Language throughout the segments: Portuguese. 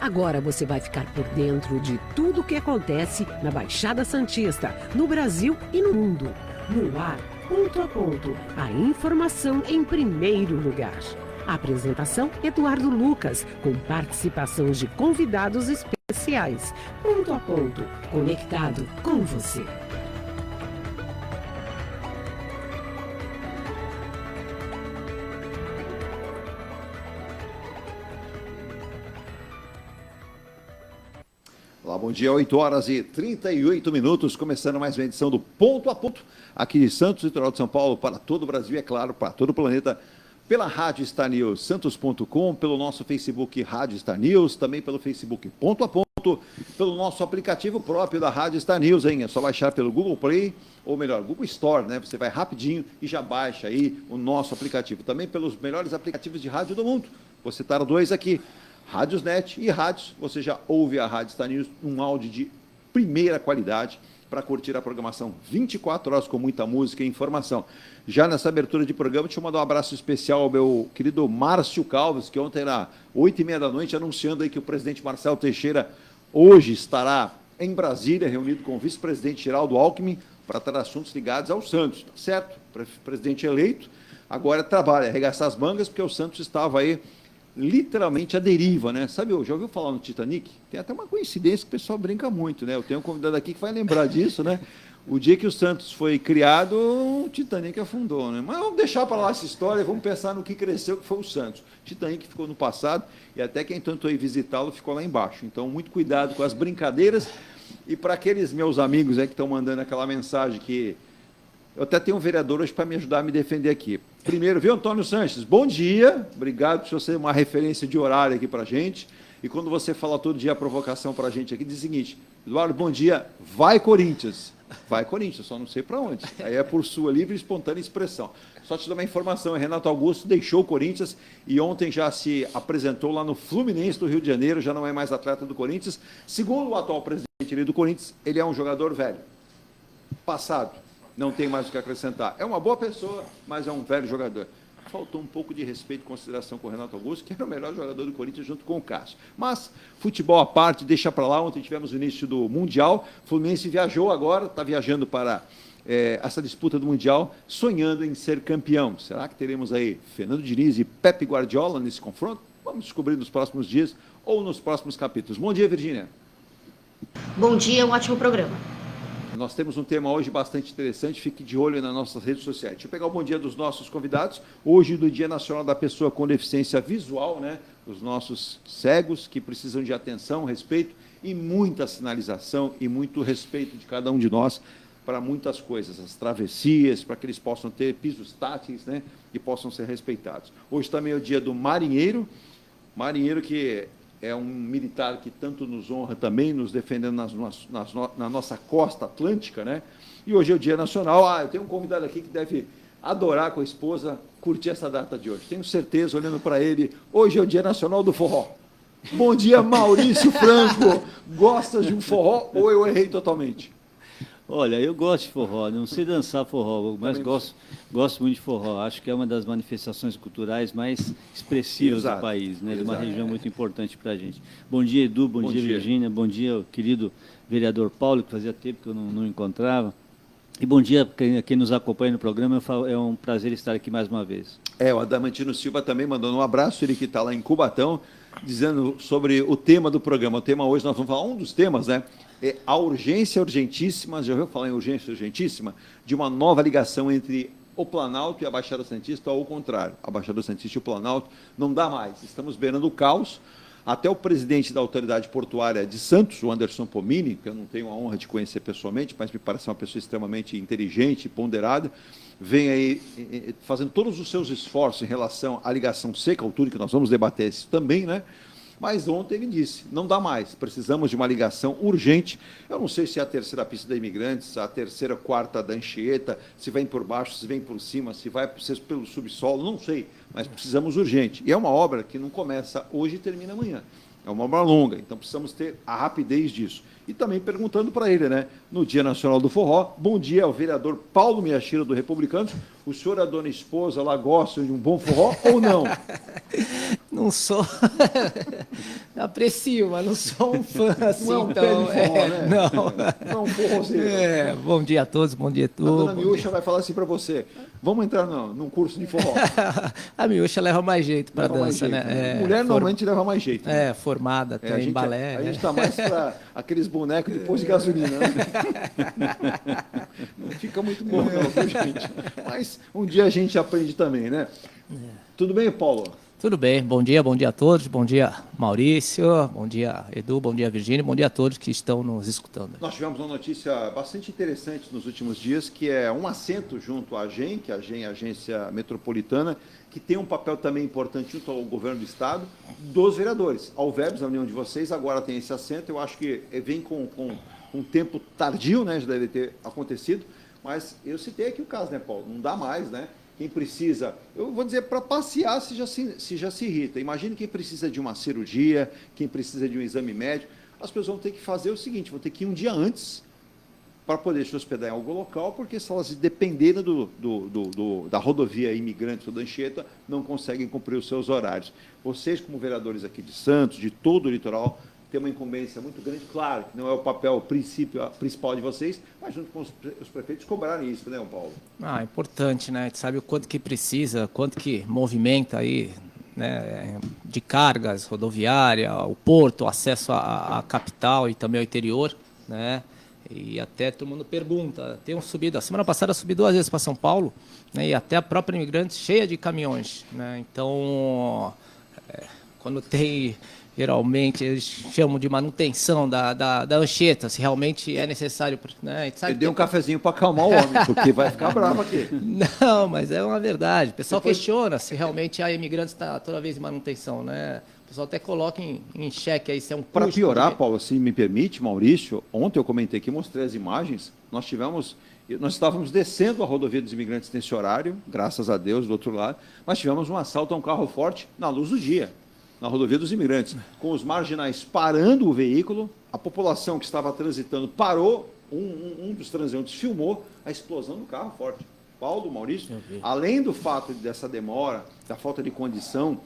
Agora você vai ficar por dentro de tudo o que acontece na Baixada Santista, no Brasil e no mundo. No ar, ponto a ponto, a informação em primeiro lugar. A apresentação, Eduardo Lucas, com participação de convidados especiais. Ponto a ponto, conectado com você. Olá, bom dia, 8h38, começando mais uma edição do Ponto a Ponto, aqui de Santos, litoral de São Paulo, para todo o Brasil e, é claro, para todo o planeta, pela Rádio Star News, santos.com, pelo nosso Facebook Rádio Star News, também pelo Facebook Ponto a Ponto, pelo nosso aplicativo próprio da Rádio Star News, hein? É só baixar pelo Google Play, ou melhor, Google Store, né? Você vai rapidinho e já baixa aí o nosso aplicativo. Também pelos melhores aplicativos de rádio do mundo. Vou citar dois aqui. Rádiosnet e rádios, você já ouve a Rádio Star News num áudio de primeira qualidade para curtir a programação 24 horas com muita música e informação. Já nessa abertura de programa, deixa eu mandar um abraço especial ao meu querido Márcio Calves, que ontem era 8h30 da noite, anunciando aí que o presidente Marcelo Teixeira hoje estará em Brasília, reunido com o vice-presidente Geraldo Alckmin, para tratar assuntos ligados ao Santos, tá certo? Presidente eleito, agora trabalha, arregaçar as mangas, porque o Santos estava aí literalmente à deriva, né? Sabe, já ouviu falar no Titanic? Tem até uma coincidência que o pessoal brinca muito, né? Eu tenho um convidado aqui que vai lembrar disso, né? O dia que o Santos foi criado, o Titanic afundou, né? Mas vamos deixar para lá essa história e vamos pensar no que cresceu, que foi o Santos. O Titanic ficou no passado e até quem tentou ir visitá-lo ficou lá embaixo. Então, muito cuidado com as brincadeiras. E para aqueles meus amigos que estão mandando aquela mensagem que... Eu até tenho um vereador hoje para me ajudar a me defender aqui. Primeiro, viu, Antônio Sanches? Bom dia, obrigado por você ser uma referência de horário aqui para a gente. E quando você fala todo dia a provocação para a gente aqui, diz o seguinte: Eduardo, bom dia, vai Corinthians. Vai Corinthians, só não sei para onde. Aí é por sua livre e espontânea expressão. Só te dar uma informação, Renato Augusto deixou o Corinthians e ontem já se apresentou lá no Fluminense do Rio de Janeiro, já não é mais atleta do Corinthians. Segundo o atual presidente do Corinthians, ele é um jogador velho, passado. Não tem mais o que acrescentar. É uma boa pessoa, mas é um velho jogador. Faltou um pouco de respeito e consideração com o Renato Augusto, que era o melhor jogador do Corinthians junto com o Cássio. Mas, futebol à parte, deixa para lá. Ontem tivemos o início do Mundial. O Fluminense viajou agora, está viajando para essa disputa do Mundial, sonhando em ser campeão. Será que teremos aí Fernando Diniz e Pepe Guardiola nesse confronto? Vamos descobrir nos próximos dias ou nos próximos capítulos. Bom dia, Virgínia. Bom dia, um ótimo programa. Nós temos um tema hoje bastante interessante, fique de olho nas nossas redes sociais. Deixa eu pegar o bom dia dos nossos convidados, hoje do Dia Nacional da Pessoa com Deficiência Visual, né? Os nossos cegos que precisam de atenção, respeito e muita sinalização e muito respeito de cada um de nós para muitas coisas, as travessias, para que eles possam ter pisos táteis, né? E possam ser respeitados. Hoje também é o dia do marinheiro que é um militar que tanto nos honra também, nos defendendo na nossa costa atlântica, né? E hoje é o Dia Nacional. Eu tenho um convidado aqui que deve adorar com a esposa curtir essa data de hoje. Tenho certeza, olhando para ele, hoje é o Dia Nacional do Forró. Bom dia, Maurício Franco. Gosta de um forró ou eu errei totalmente? Olha, eu gosto de forró, não sei dançar forró, mas gosto muito de forró. Acho que é uma das manifestações culturais mais expressivas do país, né? De uma região muito importante para a gente. Bom dia, Edu, bom dia, Virgínia, bom dia, querido vereador Paulo, que fazia tempo que eu não encontrava. E bom dia a quem nos acompanha no programa, é um prazer estar aqui mais uma vez. O Adamantino Silva também mandando um abraço, ele que está lá em Cubatão, dizendo sobre o tema do programa. O tema hoje, nós vamos falar, um dos temas, né? É a urgência urgentíssima, já ouviu falar em urgência urgentíssima? De uma nova ligação entre o Planalto e a Baixada Santista, ou ao contrário, a Baixada Santista e o Planalto, não dá mais. Estamos beirando o caos. Até o presidente da Autoridade Portuária de Santos, o Anderson Pomini, que eu não tenho a honra de conhecer pessoalmente, mas me parece uma pessoa extremamente inteligente e ponderada, vem aí fazendo todos os seus esforços em relação à ligação seca, altura, que nós vamos debater isso também, né? Mas ontem ele disse, não dá mais, precisamos de uma ligação urgente. Eu não sei se é a terceira pista da Imigrantes, a terceira, quarta da Anchieta, se vem por baixo, se vem por cima, se vai pelo subsolo, não sei, mas precisamos urgente. E é uma obra que não começa hoje e termina amanhã. É uma obra longa, então precisamos ter a rapidez disso. E também perguntando para ele, né, no Dia Nacional do Forró, bom dia ao vereador Paulo Miyashiro, do Republicanos. O senhor e a dona esposa lá gostam de um bom forró ou não? Não sou. Aprecio, mas não sou um fã assim. Não é um então, pé de forró, né? Não. Não é um forrozeiro. Bom dia a todos, bom dia a A todos. dona Miúcha vai falar assim para você, vamos entrar num curso de forró. A Miúcha leva mais jeito para dança, jeito, né? Mulher normalmente leva mais jeito. Né? Formada, tem balé. A gente tá mais para aqueles bonecos de posto de gasolina. Né? Não fica muito bom não, viu, gente? Mas um dia a gente aprende também, né? Tudo bem, Paulo? Tudo bem, bom dia a todos, bom dia Maurício, bom dia Edu, bom dia Virgínia, bom dia a todos que estão nos escutando. Nós tivemos uma notícia bastante interessante nos últimos dias, que é um assento junto à AGEM, que é a Agência Metropolitana, que tem um papel também importante junto ao governo do Estado, dos vereadores. A Alvebs, a união de vocês, agora tem esse assento, eu acho que vem com um tempo tardio, né, já deve ter acontecido, mas eu citei aqui o caso, né, Paulo? Não dá mais, né? Quem precisa, eu vou dizer, para passear se já se irrita. Imagine quem precisa de uma cirurgia, quem precisa de um exame médico. As pessoas vão ter que fazer o seguinte, vão ter que ir um dia antes para poder se hospedar em algum local, porque se elas dependerem da rodovia Imigrantes ou da Anchieta, não conseguem cumprir os seus horários. Vocês, como vereadores aqui de Santos, de todo o litoral, tem uma incumbência muito grande, claro, que não é o papel principal de vocês, mas junto com os prefeitos cobrarem isso, né, Paulo? Importante, né? A gente sabe o quanto que precisa, quanto que movimenta aí, né, de cargas, rodoviária, o porto, o acesso à capital e também ao interior, né? E até todo mundo pergunta, tem subido, a semana passada eu subi 2 vezes para São Paulo, né, e até a própria Imigrantes cheia de caminhões, né? Então, quando tem... Geralmente eles chamam de manutenção da Anchieta, se realmente é necessário. Né? Eu dei um cafezinho para acalmar o homem, porque vai ficar bravo aqui. Não, mas é uma verdade. O pessoal questiona se realmente a Imigrantes está toda vez em manutenção. Né? O pessoal até coloca em xeque aí se é um custo. Para piorar, Paulo, se me permite, Maurício, ontem eu comentei aqui, mostrei as imagens, nós estávamos descendo a rodovia dos Imigrantes nesse horário, graças a Deus, do outro lado, mas tivemos um assalto a um carro forte na luz do dia, na rodovia dos Imigrantes, com os marginais parando o veículo, a população que estava transitando parou, um dos transeuntes filmou a explosão do carro forte. Paulo, Maurício, além do fato dessa demora, da falta de condição,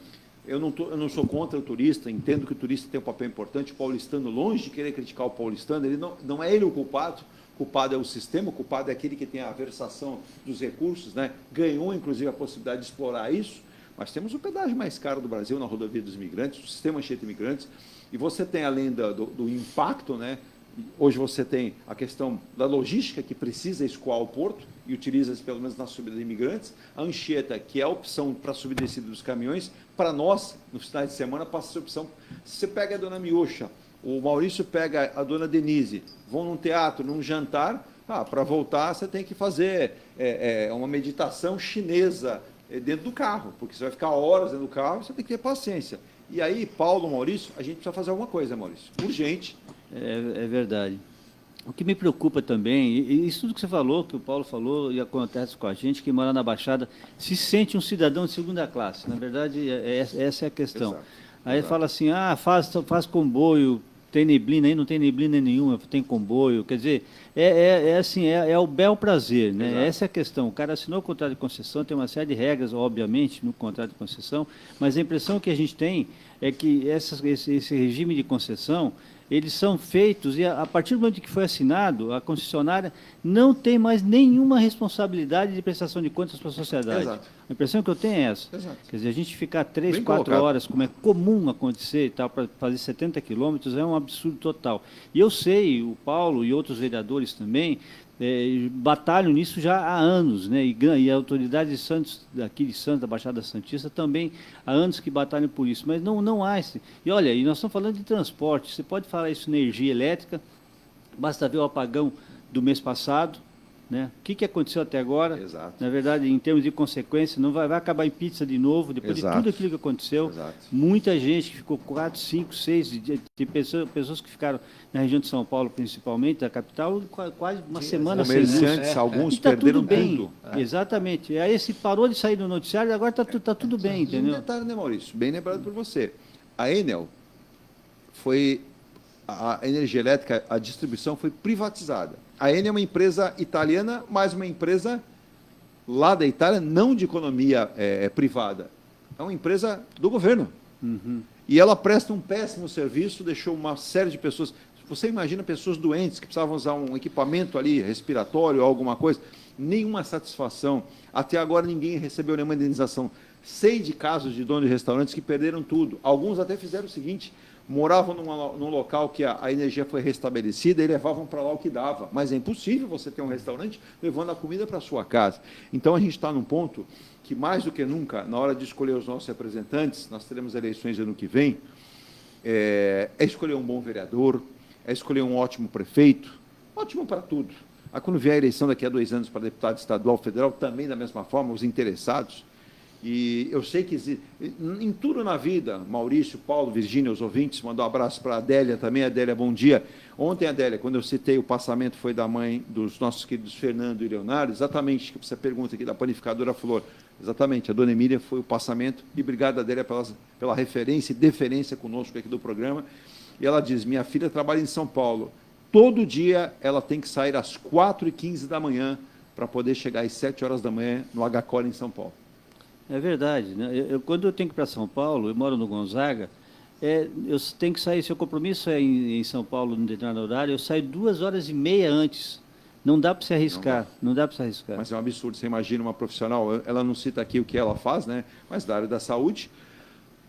eu não sou contra o turista, entendo que o turista tem um papel importante, o paulistano, longe de querer criticar o paulistano, ele não é ele o culpado é o sistema, o culpado é aquele que tem a versação dos recursos, né? Ganhou, inclusive, a possibilidade de explorar isso. Nós temos o pedágio mais caro do Brasil na rodovia dos Imigrantes, o sistema Anchieta Imigrantes, e você tem, além do impacto, né, hoje você tem a questão da logística, que precisa escoar o porto, e utiliza-se pelo menos na subida de imigrantes, a Anchieta, que é a opção para a subida e descida dos caminhões, para nós, nos finais de semana, passa essa opção. Se você pega a dona Miúcha, o Maurício pega a dona Denise, vão num teatro, num jantar, para voltar você tem que fazer uma meditação chinesa, dentro do carro, porque você vai ficar horas dentro do carro, você tem que ter paciência. E aí, Paulo, Maurício, a gente precisa fazer alguma coisa, Maurício, urgente. É verdade. O que me preocupa também, e isso tudo que você falou, que o Paulo falou, e acontece com a gente, que mora na Baixada, se sente um cidadão de segunda classe. Na verdade, essa é a questão. Exato. Aí fala assim, faz comboio, tem neblina aí, não tem neblina nenhuma, tem comboio, quer dizer, assim, é o bel prazer, né? Exato. Essa é a questão. O cara assinou o contrato de concessão, tem uma série de regras, obviamente, no contrato de concessão, mas a impressão que a gente tem é que esse regime de concessão, eles são feitos, e a partir do momento que foi assinado, a concessionária não tem mais nenhuma responsabilidade de prestação de contas para a sociedade. Exato. A impressão que eu tenho é essa. Exato. Quer dizer, a gente ficar 3, 4 horas, como é comum acontecer e tal, para fazer 70 quilômetros, é um absurdo total. E eu sei, o Paulo e outros vereadores também, batalham nisso já há anos, né? E a autoridade de Santos, daqui de Santos, da Baixada Santista, também há anos que batalham por isso, mas não há esse. E olha, e nós estamos falando de transporte, você pode falar isso em energia elétrica, basta ver o apagão do mês passado, né? O que aconteceu até agora? Exato. Na verdade, em termos de consequência, não vai acabar em pizza de novo, depois Exato. De tudo aquilo que aconteceu. Exato. Muita gente que ficou 4, 5, 6, tem pessoas que ficaram na região de São Paulo, principalmente, da capital, quase uma semana sem luz. Comerciantes, alguns e tá perderam tudo bem. tudo. Exatamente. E aí se parou de sair do noticiário, agora está tudo bem, entendeu? Um detalhe, né, Maurício? Bem lembrado por você. A Enel foi... A energia elétrica, a distribuição foi privatizada. A Enel é uma empresa italiana, mas uma empresa lá da Itália, não de economia privada. É uma empresa do governo. Uhum. E ela presta um péssimo serviço, deixou uma série de pessoas... Você imagina pessoas doentes que precisavam usar um equipamento ali, respiratório ou alguma coisa, nenhuma satisfação. Até agora ninguém recebeu nenhuma indenização. Sei de casos de donos de restaurantes que perderam tudo. Alguns até fizeram o seguinte, moravam num local que a energia foi restabelecida e levavam para lá o que dava. Mas é impossível você ter um restaurante levando a comida para a sua casa. Então, a gente está num ponto que, mais do que nunca, na hora de escolher os nossos representantes, nós teremos eleições ano que vem, é escolher um bom vereador, é escolher um ótimo prefeito, ótimo para tudo. Quando vier a eleição daqui a 2 anos para deputado estadual, federal, também da mesma forma, os interessados. E eu sei que em tudo na vida, Maurício, Paulo, Virgínia, os ouvintes, mandou um abraço para a Adélia também. Adélia, bom dia. Ontem, Adélia, quando eu citei o passamento, foi da mãe dos nossos queridos Fernando e Leonardo, exatamente, que você pergunta aqui da panificadora Flor, exatamente, a dona Emília foi o passamento, e obrigado, Adélia, pela referência e deferência conosco aqui do programa. E ela diz, minha filha trabalha em São Paulo, todo dia ela tem que sair às 4h15 da manhã para poder chegar às 7 horas da manhã no HCOL em São Paulo. É verdade, né? Quando eu tenho que ir para São Paulo, eu moro no Gonzaga, eu tenho que sair, se o compromisso é em São Paulo, no determinado horário, eu saio 2h30 antes. Não dá para se arriscar, não dá para se arriscar. Mas é um absurdo, você imagina uma profissional, ela não cita aqui o que ela faz, né? Mas da área da saúde,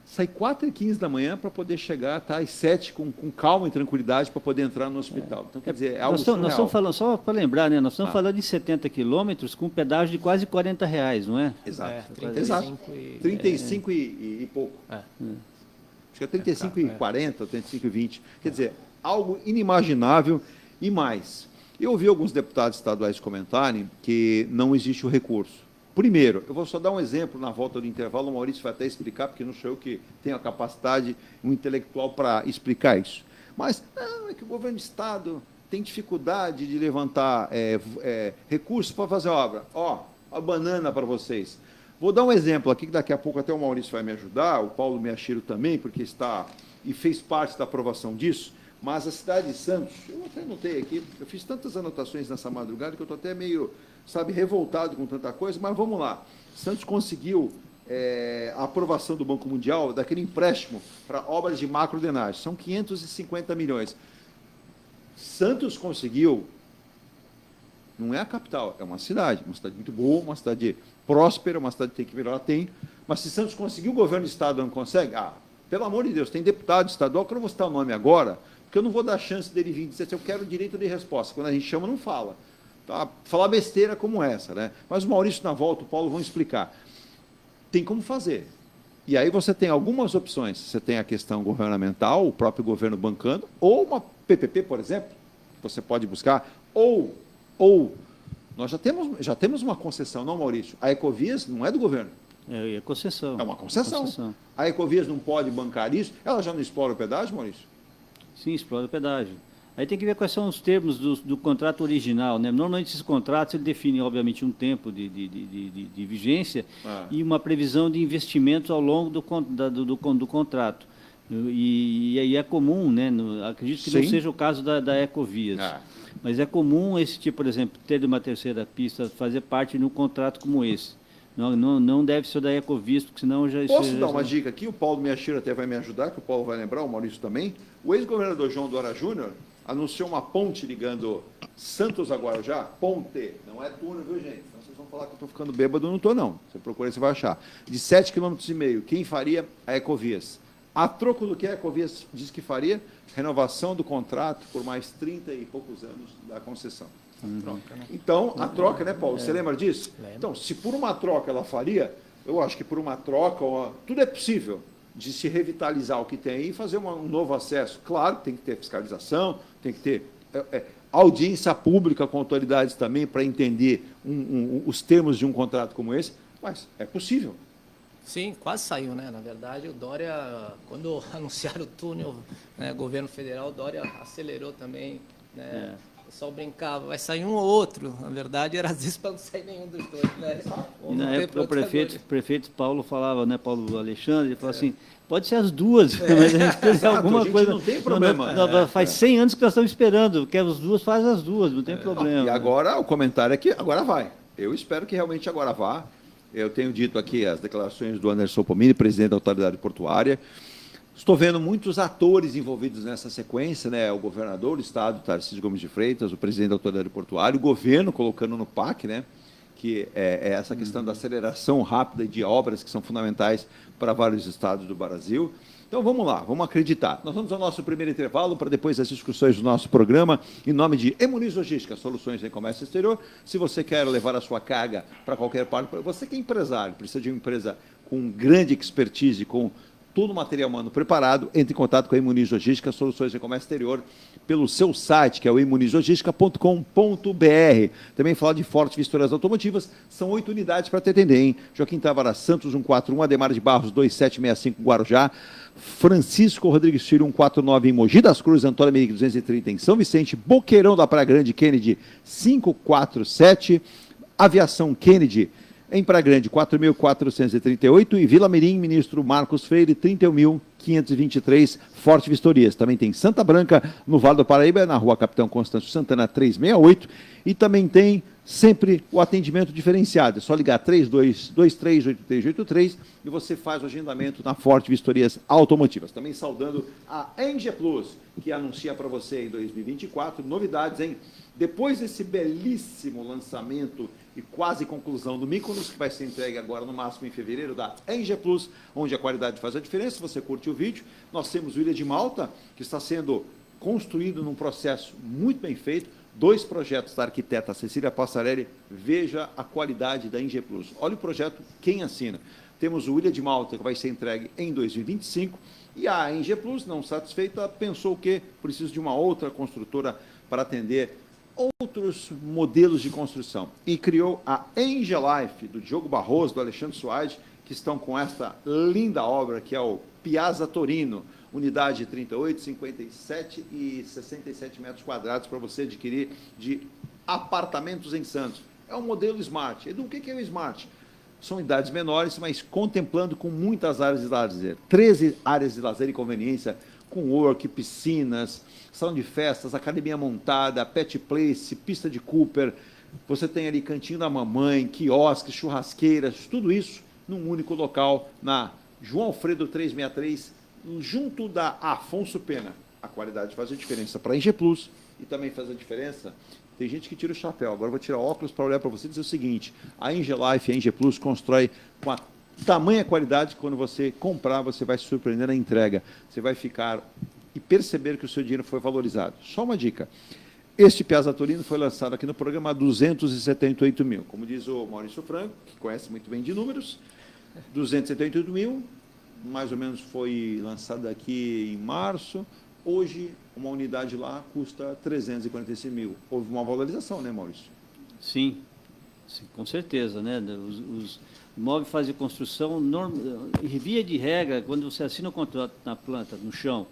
sai 4h15 da manhã para poder chegar, tá, às 7 com calma e tranquilidade para poder entrar no hospital. Então, quer dizer, é algo surreal. Nós estamos falando, só para lembrar, né, nós estamos falando de 70 quilômetros com um pedágio de quase R$40, não é? Exato. 35 35 e pouco. Acho que é 35 e 40, 35 e 20. Quer dizer, algo inimaginável e mais. Eu ouvi alguns deputados estaduais comentarem que não existe o recurso. Primeiro, eu vou só dar um exemplo na volta do intervalo, o Maurício vai até explicar, porque não sou eu que tenho a capacidade, um intelectual para explicar isso. Mas, não, é que o governo do Estado tem dificuldade de levantar recursos para fazer obra. Ó, a banana para vocês. Vou dar um exemplo aqui, que daqui a pouco até o Maurício vai me ajudar, o Paulo Miyashiro também, porque está e fez parte da aprovação disso, mas a cidade de Santos, eu até anotei aqui, eu fiz tantas anotações nessa madrugada que eu estou até meio, revoltado com tanta coisa, mas vamos lá. Santos conseguiu a aprovação do Banco Mundial daquele empréstimo para obras de macrodenagem, são 550 milhões. Santos conseguiu, não é a capital, é uma cidade muito boa, uma cidade próspera, uma cidade que tem que melhorar, tem, mas se Santos conseguiu, o governo do Estado não consegue? Pelo amor de Deus, tem deputado estadual, que eu não vou citar o nome agora, porque eu não vou dar chance dele vir dizer assim, eu quero direito de resposta. Quando a gente chama, não fala. Tá? Falar besteira como essa, né? Mas o Maurício, na volta, o Paulo vão explicar. Tem como fazer. E aí você tem algumas opções. Você tem a questão governamental, o próprio governo bancando, ou uma PPP, por exemplo, você pode buscar, ou nós já temos uma concessão, não, Maurício? A Ecovias não é do governo. É concessão. É uma concessão. A Ecovias não pode bancar isso. Ela já não explora o pedágio, Maurício? Sim, explora o pedágio. Aí tem que ver quais são os termos do contrato original, né? Normalmente esses contratos ele define, obviamente, um tempo de vigência e uma previsão de investimento ao longo do contrato. E aí é comum, né? Acredito que não seja o caso da Ecovias. Mas é comum esse tipo, por exemplo, ter uma terceira pista, fazer parte de um contrato como esse. Não deve ser da Ecovias, porque senão já... Posso dar uma dica aqui? O Paulo Miyashiro até vai me ajudar, que o Paulo vai lembrar, o Maurício também. O ex-governador João Dória Júnior anunciou uma ponte ligando Santos a Guarujá, ponte, não é túnel, viu, gente? Então vocês vão falar que eu estou ficando bêbado, não estou, não. Você procura, você vai achar. De 7,5 km. Quem faria? A Ecovias. A troco do que a Ecovias diz que faria? Renovação do contrato por mais 30 e poucos anos da concessão. Então, a troca, né, Paulo? Você lembra disso? Então, se por uma troca ela faria, eu acho que por uma troca, tudo é possível de se revitalizar o que tem aí e fazer um novo acesso. Claro, tem que ter fiscalização, tem que ter audiência pública com autoridades também para entender os termos de um contrato como esse, mas é possível. Sim, quase saiu, né? Na verdade, o Dória, quando anunciaram o túnel, né, governo federal, o Dória acelerou também, né? O pessoal brincava, vai sair um ou outro. Na verdade, era às vezes para não sair nenhum dos dois, né? E na época, o prefeito Paulo falava, né, Paulo Alexandre, ele falou assim, pode ser as duas, mas a gente precisa de alguma coisa. Não tem problema. Faz 100 anos que nós estamos esperando, quer as duas, faz as duas, não tem problema. E agora, o comentário é que agora vai. Eu espero que realmente agora vá. Eu tenho dito aqui as declarações do Anderson Pomini, presidente da Autoridade Portuária, Estou vendo muitos atores envolvidos nessa sequência, né? O governador do estado, Tarcísio Gomes de Freitas, o presidente da autoridade portuária, o governo colocando no PAC, né? Que é essa questão da aceleração rápida de obras que são fundamentais para vários estados do Brasil. Então, vamos lá, vamos acreditar. Nós vamos ao nosso primeiro intervalo para depois as discussões do nosso programa, em nome de Emuniz Logística, soluções em comércio exterior. Se você quer levar a sua carga para qualquer parte, você que é empresário, precisa de uma empresa com grande expertise, com todo o material humano preparado, entre em contato com a Emuniz Logística, soluções em comércio exterior, pelo seu site, que é o emunizlogistica.com.br. Também falar de Forte Vistoras Automotivas, são 8 unidades para te atender, hein? Joaquim Tavares Santos, 141, Ademar de Barros, 2765, Guarujá, Francisco Rodrigues Filho, 149 em Mogi das Cruzes, Antônio Merique, 230 em São Vicente, Boqueirão da Praia Grande, Kennedy, 547, Aviação Kennedy, em Praia Grande, 4.438, e Vila Mirim, Ministro Marcos Freire, 31.523, Forte Vistorias. Também tem Santa Branca, no Vale do Paraíba, na Rua Capitão Constâncio Santana, 368, e também tem sempre o atendimento diferenciado. É só ligar 3223-8383 e você faz o agendamento na Forte Vistorias Automotivas. Também saudando a Enge Plus, que anuncia para você em 2024 novidades, hein? Depois desse belíssimo lançamento e quase conclusão do Mykonos, que vai ser entregue agora no máximo em fevereiro, da Enge Plus, onde a qualidade faz a diferença. Se você curte o vídeo, nós temos o Ilha de Malta, que está sendo construído num processo muito bem feito. 2 projetos da arquiteta Cecília Passarelli. Veja a qualidade da Enge Plus. Olha o projeto, quem assina. Temos o Ilha de Malta, que vai ser entregue em 2025, e a Enge Plus, não satisfeita, pensou que precisa de uma outra construtora para atender outros modelos de construção. E criou a Enge Life, do Diogo Barroso, do Alexandre Suárez, que estão com esta linda obra, que é o Piazza Torino, unidade 38, 57 e 67 metros quadrados para você adquirir de apartamentos em Santos. É um modelo Smart. Edu, o que é o Smart? São unidades menores, mas contemplando com muitas áreas de lazer. 13 áreas de lazer e conveniência, com work, piscinas, salão de festas, academia montada, pet place, pista de Cooper. Você tem ali cantinho da mamãe, quiosques, churrasqueiras, tudo isso num único local, na João Alfredo 363, junto da Afonso Pena. A qualidade faz a diferença para a Enge Plus e também faz a diferença. Tem gente que tira o chapéu. Agora eu vou tirar óculos para olhar para você e dizer o seguinte: a Enge Life, a Enge Plus constrói com a tamanha qualidade que quando você comprar, você vai se surpreender na entrega. Você vai ficar e perceber que o seu dinheiro foi valorizado. Só uma dica. Este Piazza Torino foi lançado aqui no programa a 278 mil. Como diz o Maurício Franco, que conhece muito bem de números, 278 mil, mais ou menos foi lançado aqui em março. Hoje, uma unidade lá custa 345 mil. Houve uma valorização, né, Maurício? Sim, com certeza, né? Os imóveis fazem construção, via de regra, quando você assina o contrato na planta, no chão,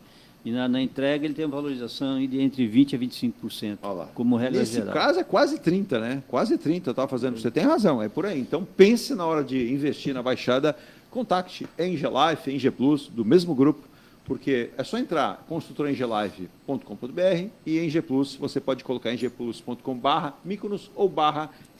e na entrega ele tem uma valorização de entre 20% a 25%, como regra geral. Nesse caso é quase 30%, né? Quase 30%, eu estava fazendo. Você tem razão, é por aí. Então, pense na hora de investir na Baixada, contacte Enge Life, Enge Plus, do mesmo grupo, porque é só entrar construtorengelife.com.br e Enge Plus, você pode colocar engeplus.com/Mykonos ou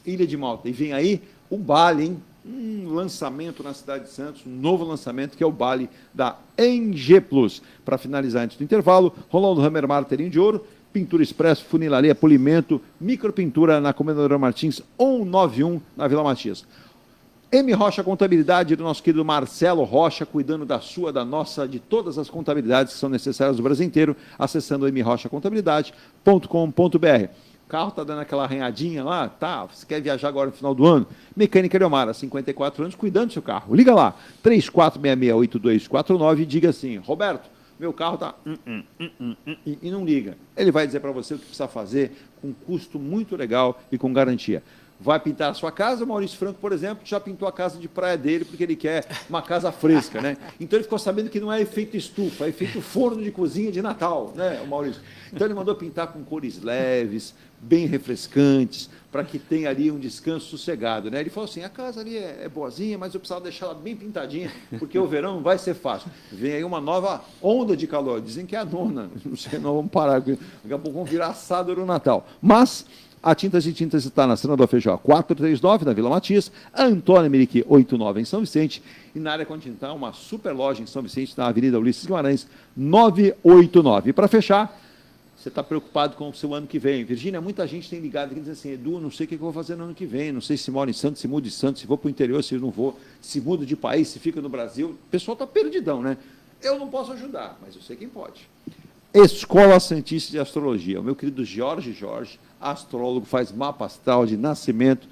/Ilha de Malta. E vem aí o Bali, hein? Um lançamento na cidade de Santos, um novo lançamento, que é o Bali da Enge Plus. Para finalizar antes do intervalo, Rolando Hammer Martelinho de Ouro, Pintura Expresso, Funilaria, Polimento, Micropintura na Comendador Martins 191, na Vila Matias. M. Rocha Contabilidade, do nosso querido Marcelo Rocha, cuidando da sua, da nossa, de todas as contabilidades que são necessárias do Brasil inteiro, acessando mrochacontabilidade.com.br. O carro está dando aquela arranhadinha lá, tá? Você quer viajar agora no final do ano? Mecânica Leomar, há 54 anos, cuidando do seu carro. Liga lá, 34668249 e diga assim: Roberto, meu carro está... E não liga. Ele vai dizer para você o que precisa fazer, com um custo muito legal e com garantia. Vai pintar a sua casa, o Maurício Franco, por exemplo, já pintou a casa de praia dele, porque ele quer uma casa fresca, né? Então ele ficou sabendo que não é efeito estufa, é efeito forno de cozinha de Natal, né, o Maurício? Então ele mandou pintar com cores leves, bem refrescantes, para que tenha ali um descanso sossegado, né? Ele falou assim: a casa ali é boazinha, mas eu precisava deixar ela bem pintadinha, porque o verão não vai ser fácil. Vem aí uma nova onda de calor, dizem que é a nona, não sei, não vamos parar, daqui a pouco vamos virar assado no Natal. Mas A Tintas e Tintas está na Senador Feijó 439, na Vila Matias, Antônio Merique 89 em São Vicente, e na área continental, uma super loja em São Vicente, na Avenida Ulisses Guimarães 989. E para fechar, você está preocupado com o seu ano que vem. Virgínia, muita gente tem ligado aqui dizendo assim, Edu, não sei o que eu vou fazer no ano que vem, não sei se moro em Santos, se mudo de Santos, se vou para o interior, se não vou, se mudo de país, se fica no Brasil. O pessoal está perdidão, né? Eu não posso ajudar, mas eu sei quem pode. Escola Santista de Astrologia. O meu querido Jorge, astrólogo, faz mapa astral de nascimento.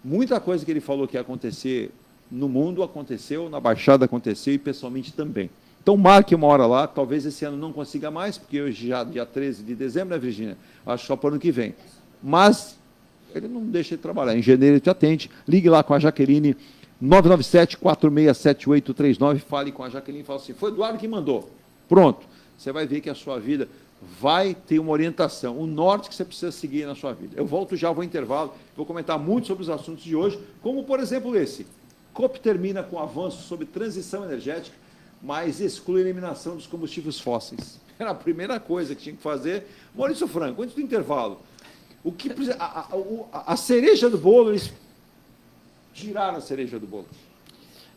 Muita coisa que ele falou que ia acontecer no mundo aconteceu, na Baixada aconteceu e pessoalmente também. Então, marque uma hora lá, talvez esse ano não consiga mais, porque hoje já dia 13 de dezembro, né, Virgínia? Acho só para o ano que vem. Mas ele não deixa de trabalhar. Em janeiro ele te atende. Ligue lá com a Jaqueline, 997-467839. Fale com a Jaqueline e fala assim, foi o Eduardo que mandou. Pronto. Você vai ver que a sua vida vai ter uma orientação, o norte que você precisa seguir na sua vida. Eu volto já, vou intervalo, vou comentar muito sobre os assuntos de hoje, como, por exemplo, esse. COP termina com avanço sobre transição energética, mas exclui a eliminação dos combustíveis fósseis. Era a primeira coisa que tinha que fazer. Maurício Franco, antes do intervalo, o que a cereja do bolo, eles tiraram a cereja do bolo.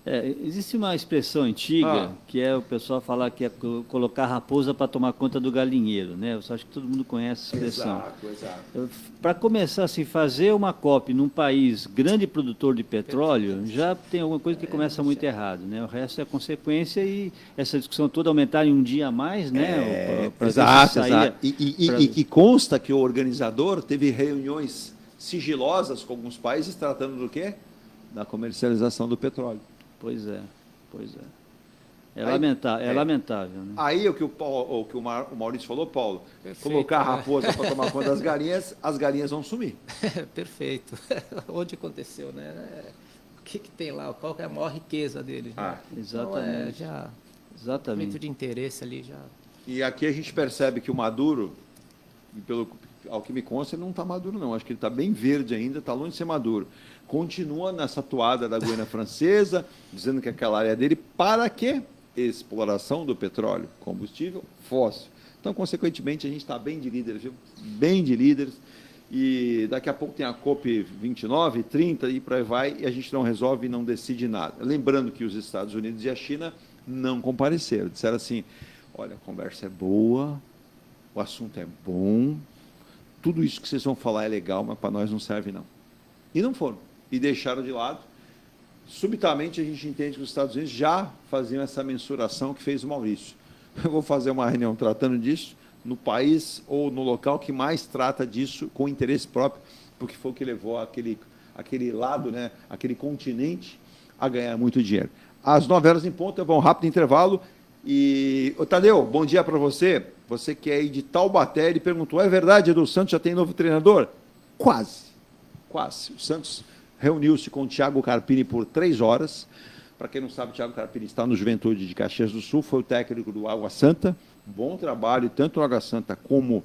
Existe uma expressão antiga, que é o pessoal falar que é colocar a raposa para tomar conta do galinheiro, né? Eu acho que todo mundo conhece essa expressão. Exato. Para começar assim, fazer uma COP num país grande produtor de petróleo, já tem alguma coisa que começa muito errado, né? O resto é consequência e essa discussão toda aumentar em um dia a mais, né? Exato. E que consta que o organizador teve reuniões sigilosas com alguns países tratando do quê? Da comercialização do petróleo. Pois é. É lamentável. Né? Aí o que o Maurício falou, Paulo, perfeito, colocar a raposa para tomar conta das galinhas, as galinhas vão sumir. Perfeito. Onde aconteceu, né? O que tem lá? Qual é a maior riqueza deles? Né? Exatamente. Então, exatamente. Muito de interesse ali já. E aqui a gente percebe que o Maduro, ao que me consta, ele não está maduro, não. Acho que ele está bem verde ainda, está longe de ser maduro. Continua nessa toada da Guiana Francesa, dizendo que aquela área dele, para quê? Exploração do petróleo, combustível fóssil. Então, consequentemente, a gente está bem de líderes, viu? Bem de líderes. E daqui a pouco tem a COP 29, 30 e por aí vai, e a gente não resolve e não decide nada. Lembrando que os Estados Unidos e a China não compareceram. Disseram assim, olha, a conversa é boa, o assunto é bom, tudo isso que vocês vão falar é legal, mas para nós não serve, não. E não foram. E deixaram de lado. Subitamente, a gente entende que os Estados Unidos já faziam essa mensuração que fez o Maurício. Eu vou fazer uma reunião tratando disso no país ou no local que mais trata disso com interesse próprio, porque foi o que levou aquele lado, né, aquele continente, a ganhar muito dinheiro. Às 9h em ponto, eu vou um rápido intervalo. E, Tadeu, bom dia para você. Você que é aí de Taubaté, ele perguntou, é verdade, Edu Santos já tem novo treinador? Quase. O Santos reuniu-se com o Thiago Carpini por 3 horas. Para quem não sabe, o Thiago Carpini está no Juventude de Caxias do Sul, foi o técnico do Água Santa. Bom trabalho, tanto no Água Santa como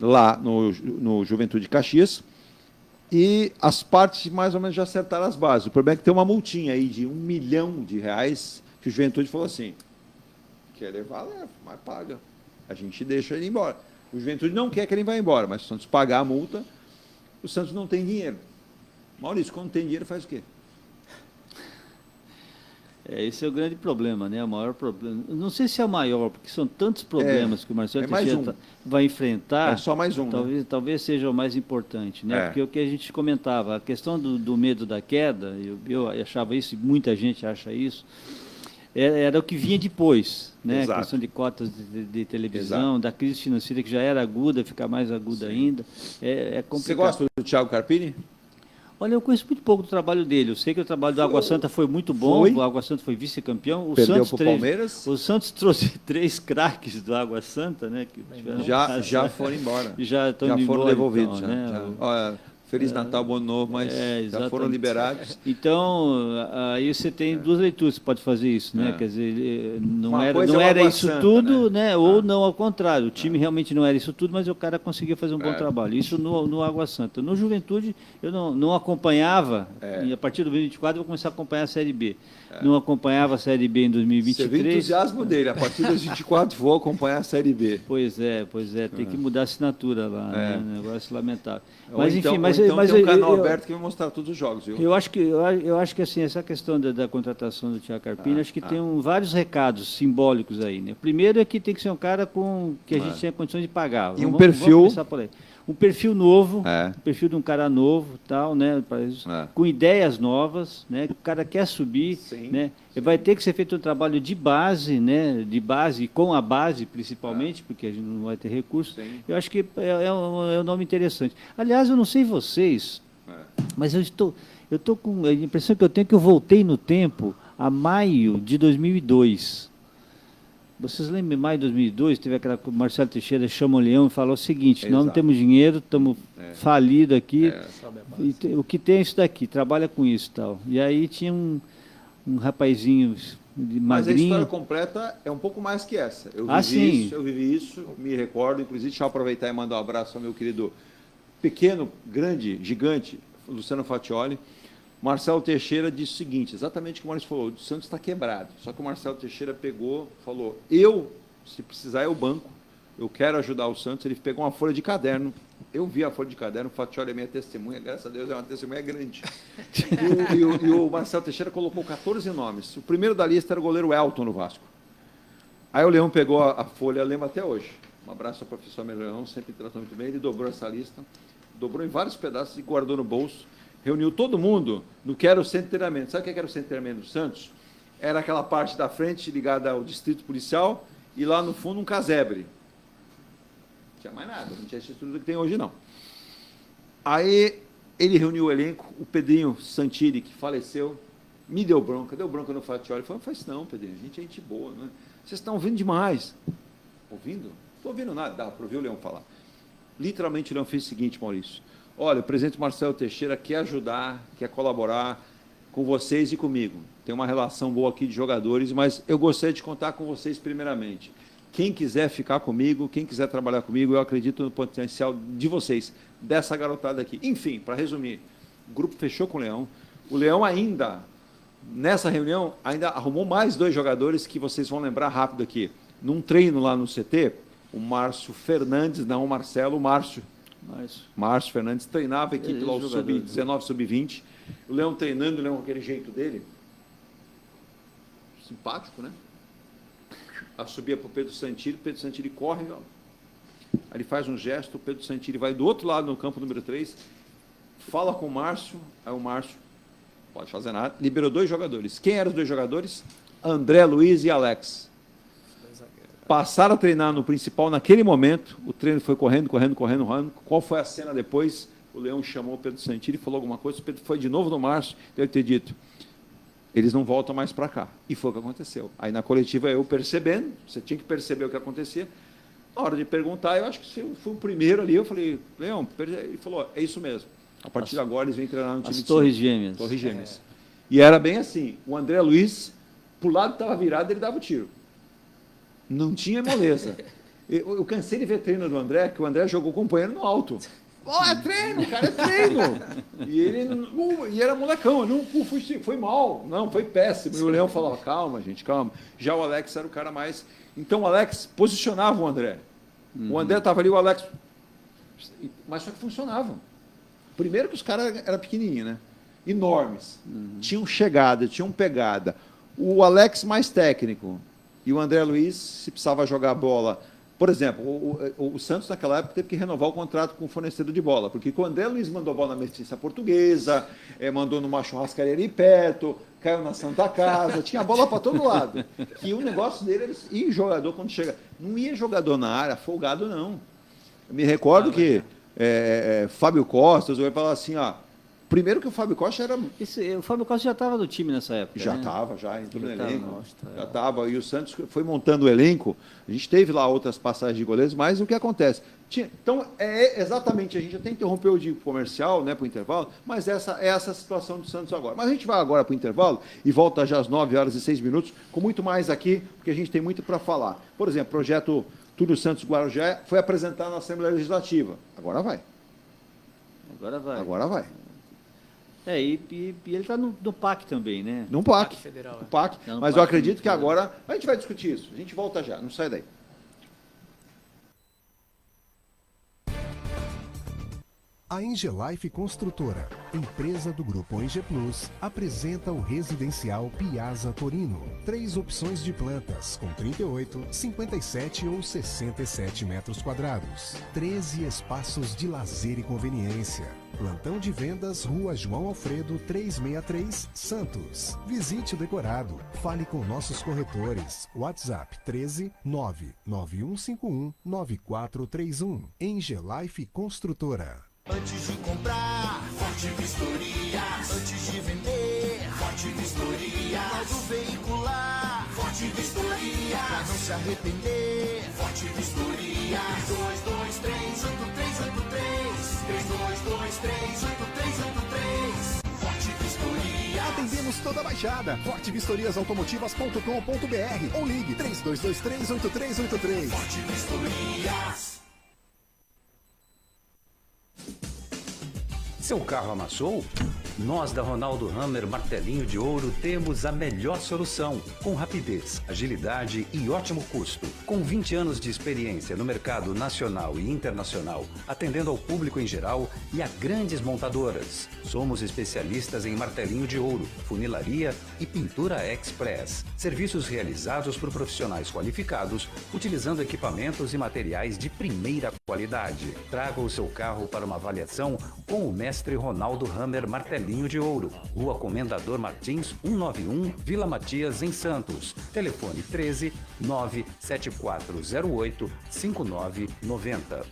lá no Juventude de Caxias. E as partes mais ou menos já acertaram as bases. O problema é que tem uma multinha aí de R$1 milhão que o Juventude falou assim, quer levar, leva, mas paga. A gente deixa ele ir embora. O Juventude não quer que ele vá embora, mas se o Santos pagar a multa, o Santos não tem dinheiro. Maurício, quando tem dinheiro, faz o quê? Esse é o grande problema, né? O maior problema. Não sei se é o maior, porque são tantos problemas que o Marcelo Teixeira vai enfrentar. É só mais um. Talvez seja o mais importante, né? Porque o que a gente comentava, a questão do medo da queda, eu achava isso, e muita gente acha isso, era o que vinha depois, né? Exato. A questão de cotas de televisão, exato, da crise financeira que já era aguda, fica mais aguda, sim, ainda. É complicado. Você gosta do Thiago Carpini? Olha, eu conheço muito pouco do trabalho dele. Eu sei que o trabalho do Água Santa foi muito bom. O Água Santa foi vice-campeão. Perdeu para o Palmeiras. O Santos trouxe 3 craques do Água Santa, né? Que já foram embora. Já foram devolvidos. Então, né? Feliz Natal, Bom Ano Novo, mas já foram liberados. Então, aí você tem duas leituras, você pode fazer isso, né? Quer dizer, não era isso Santa, tudo, né? Ou não, ao contrário, o time realmente não era isso tudo, mas o cara conseguia fazer um bom trabalho. Isso no Água Santa. No Juventude, eu não acompanhava, e a partir do 2024 eu vou começar a acompanhar a Série B. Não acompanhava a Série B em 2023. Você vê o entusiasmo dele, a partir dos 24 vou acompanhar a Série B. Pois é, tem que mudar a assinatura lá, né? Um negócio lamentável. Mas enfim, mas tem um canal aberto que vai mostrar todos os jogos, viu? Eu acho que assim, essa questão da contratação do Thiago Carpini, acho que tem vários recados simbólicos aí, né? Primeiro é que tem que ser um cara que a gente tenha condições de pagar. E um perfil... Vamos começar por aí. Um perfil novo, um perfil de um cara novo, tal, né? Com ideias novas, né? O cara quer subir, né? Vai ter que ser feito um trabalho de base, né? De base, com a base principalmente, porque a gente não vai ter recursos. Eu acho que é um nome interessante. Aliás, eu não sei vocês, mas eu estou com a impressão que eu tenho que eu voltei no tempo a maio de 2002. Vocês lembram, em maio de 2002, teve aquela que o Marcelo Teixeira chama o Leão e falou o seguinte: nós não temos dinheiro, estamos falidos aqui, o que tem é isso daqui, trabalha com isso e tal. E aí tinha um rapazinho magrinho. Mas a história completa é um pouco mais que essa. Eu vivi isso, me recordo, inclusive, deixa eu aproveitar e mandar um abraço ao meu querido pequeno, grande, gigante, Luciano Fatioli. Marcelo Teixeira disse o seguinte, exatamente o que o Maurício falou: o Santos está quebrado. Só que o Marcelo Teixeira pegou, falou: se precisar, eu banco, eu quero ajudar o Santos. Ele pegou uma folha de caderno, eu vi a folha de caderno, o Fatioli é minha testemunha, graças a Deus é uma testemunha grande. E o Marcelo Teixeira colocou 14 nomes. O primeiro da lista era o goleiro Elton, no Vasco. Aí o Leão pegou a folha, eu lembro até hoje. Um abraço ao professor Leão, sempre tratou muito bem. Ele dobrou essa lista, dobrou em vários pedaços e guardou no bolso. Reuniu todo mundo no que era o centro de treinamento. Sabe o que era o centro de treinamento do Santos? Era aquela parte da frente ligada ao distrito policial e lá no fundo um casebre. Não tinha mais nada, não tinha a estrutura que tem hoje, não. Aí ele reuniu o elenco, o Pedrinho Santini, que faleceu, me deu bronca no Fatioli. Ele falou: não faz isso não, Pedrinho, a gente é gente boa, né? Vocês estão ouvindo demais. Ouvindo? Não estou ouvindo nada, dá para ouvir o Leão falar. Literalmente o Leão fez o seguinte, Maurício: olha, o presidente Marcelo Teixeira quer ajudar, quer colaborar com vocês e comigo. Tem uma relação boa aqui de jogadores, mas eu gostaria de contar com vocês primeiramente. Quem quiser ficar comigo, quem quiser trabalhar comigo, eu acredito no potencial de vocês, dessa garotada aqui. Enfim, para resumir, o grupo fechou com o Leão. O Leão ainda, nessa reunião, ainda arrumou mais 2 jogadores que vocês vão lembrar rápido aqui. Num treino lá no CT, o Márcio Fernandes, não o Marcelo, o Márcio Fernandes treinava a equipe lá, o Sub-19, Sub-20. O Leão treinando, o Leão com aquele jeito dele. Simpático, né? A subia para o Pedro Santini corre, ó. Aí ele faz um gesto, o Pedro Santini vai do outro lado no campo número 3, fala com o Márcio, aí o Márcio, pode fazer nada, liberou 2 jogadores. Quem eram os 2 jogadores? André Luiz e Alex. Passaram a treinar no principal naquele momento, o treino foi correndo. Qual foi a cena depois? O Leão chamou o Pedro Santini, falou alguma coisa, o Pedro foi de novo no Márcio, deve ter dito: eles não voltam mais para cá. E foi o que aconteceu. Aí na coletiva, eu percebendo, você tinha que perceber o que acontecia. Na hora de perguntar, eu acho que eu fui o primeiro ali, eu falei: Leão, ele falou: é isso mesmo. A partir de agora eles vêm treinar no time de Torres Gêmeas. Torres Gêmeas. E era bem assim, o André Luiz, pro lado que estava virado, ele dava o tiro. Não tinha moleza. Eu cansei de ver treino do André, que o André jogou companheiro no alto. É treino, cara, é treino. E era molecão, não foi mal, não, foi péssimo. E o Leão falava: calma, gente, calma. Já o Alex era o cara mais... Então o Alex posicionava o André. O André estava ali, o Alex... Mas só que funcionava. Primeiro que os caras eram pequenininhos, né? Enormes. Tinham chegada, tinham pegada. O Alex mais técnico. E o André Luiz, se precisava jogar bola... Por exemplo, o Santos, naquela época, teve que renovar o contrato com o fornecedor de bola, porque o André Luiz mandou bola na Mestiça Portuguesa, mandou numa churrascaria ali perto, caiu na Santa Casa, tinha bola para todo lado. E o negócio dele era ir jogador quando chega. Não ia jogador na área, folgado, não. Eu me recordo que Fábio Costa, eu ia falar assim: ó, Primeiro que o Fábio Costa era... O Fábio Costa já estava no time nessa época, Já né? estava, já entrou no elenco. Nossa, Já estava. E o Santos foi montando o elenco. A gente teve lá outras passagens de goleiros, mas o que acontece? Então, exatamente, a gente até interrompeu o digo comercial, né, para o intervalo, mas essa é essa situação do Santos agora. Mas a gente vai agora para o intervalo e volta já às 9h06, com muito mais aqui, porque a gente tem muito para falar. Por exemplo, o projeto Túlio Santos Guarujá foi apresentado na Assembleia Legislativa. Agora vai. Agora vai. E ele está no PAC também, né? No PAC. Federal, no PAC. Tá no Mas PAC eu acredito que federal. agora... A gente vai discutir isso. A gente volta já. Não sai daí. A Engelife Construtora, empresa do Grupo Enge Plus, apresenta o residencial Piazza Torino. 3 opções de plantas, com 38, 57 ou 67 metros quadrados. 13 espaços de lazer e conveniência. Plantão de vendas, Rua João Alfredo, 363, Santos. Visite o decorado. Fale com nossos corretores. WhatsApp 13 99151 9431. Engelife Construtora. Antes de comprar, Forte Vistoria. Antes de vender, Forte Vistoria. Modo veicular, Forte Vistoria. Pra não se arrepender, Forte Vistoria. 3223-8383. 3223-8383. Forte Vistoria. Atendemos toda a Baixada. fortevistoriasautomotivas.com.br ou ligue 3223-8383. Forte Vistorias. Seu carro amassou? Nós da Ronaldo Hammer Martelinho de Ouro temos a melhor solução, com rapidez, agilidade e ótimo custo. Com 20 anos de experiência no mercado nacional e internacional, atendendo ao público em geral e a grandes montadoras. Somos especialistas em martelinho de ouro, funilaria e pintura express. Serviços realizados por profissionais qualificados, utilizando equipamentos e materiais de primeira qualidade. Traga o seu carro para uma avaliação com o mestre Ronaldo Hammer Martelinho de Ouro, Rua Comendador Martins, 191, Vila Matias, em Santos. Telefone 13 97408 5990.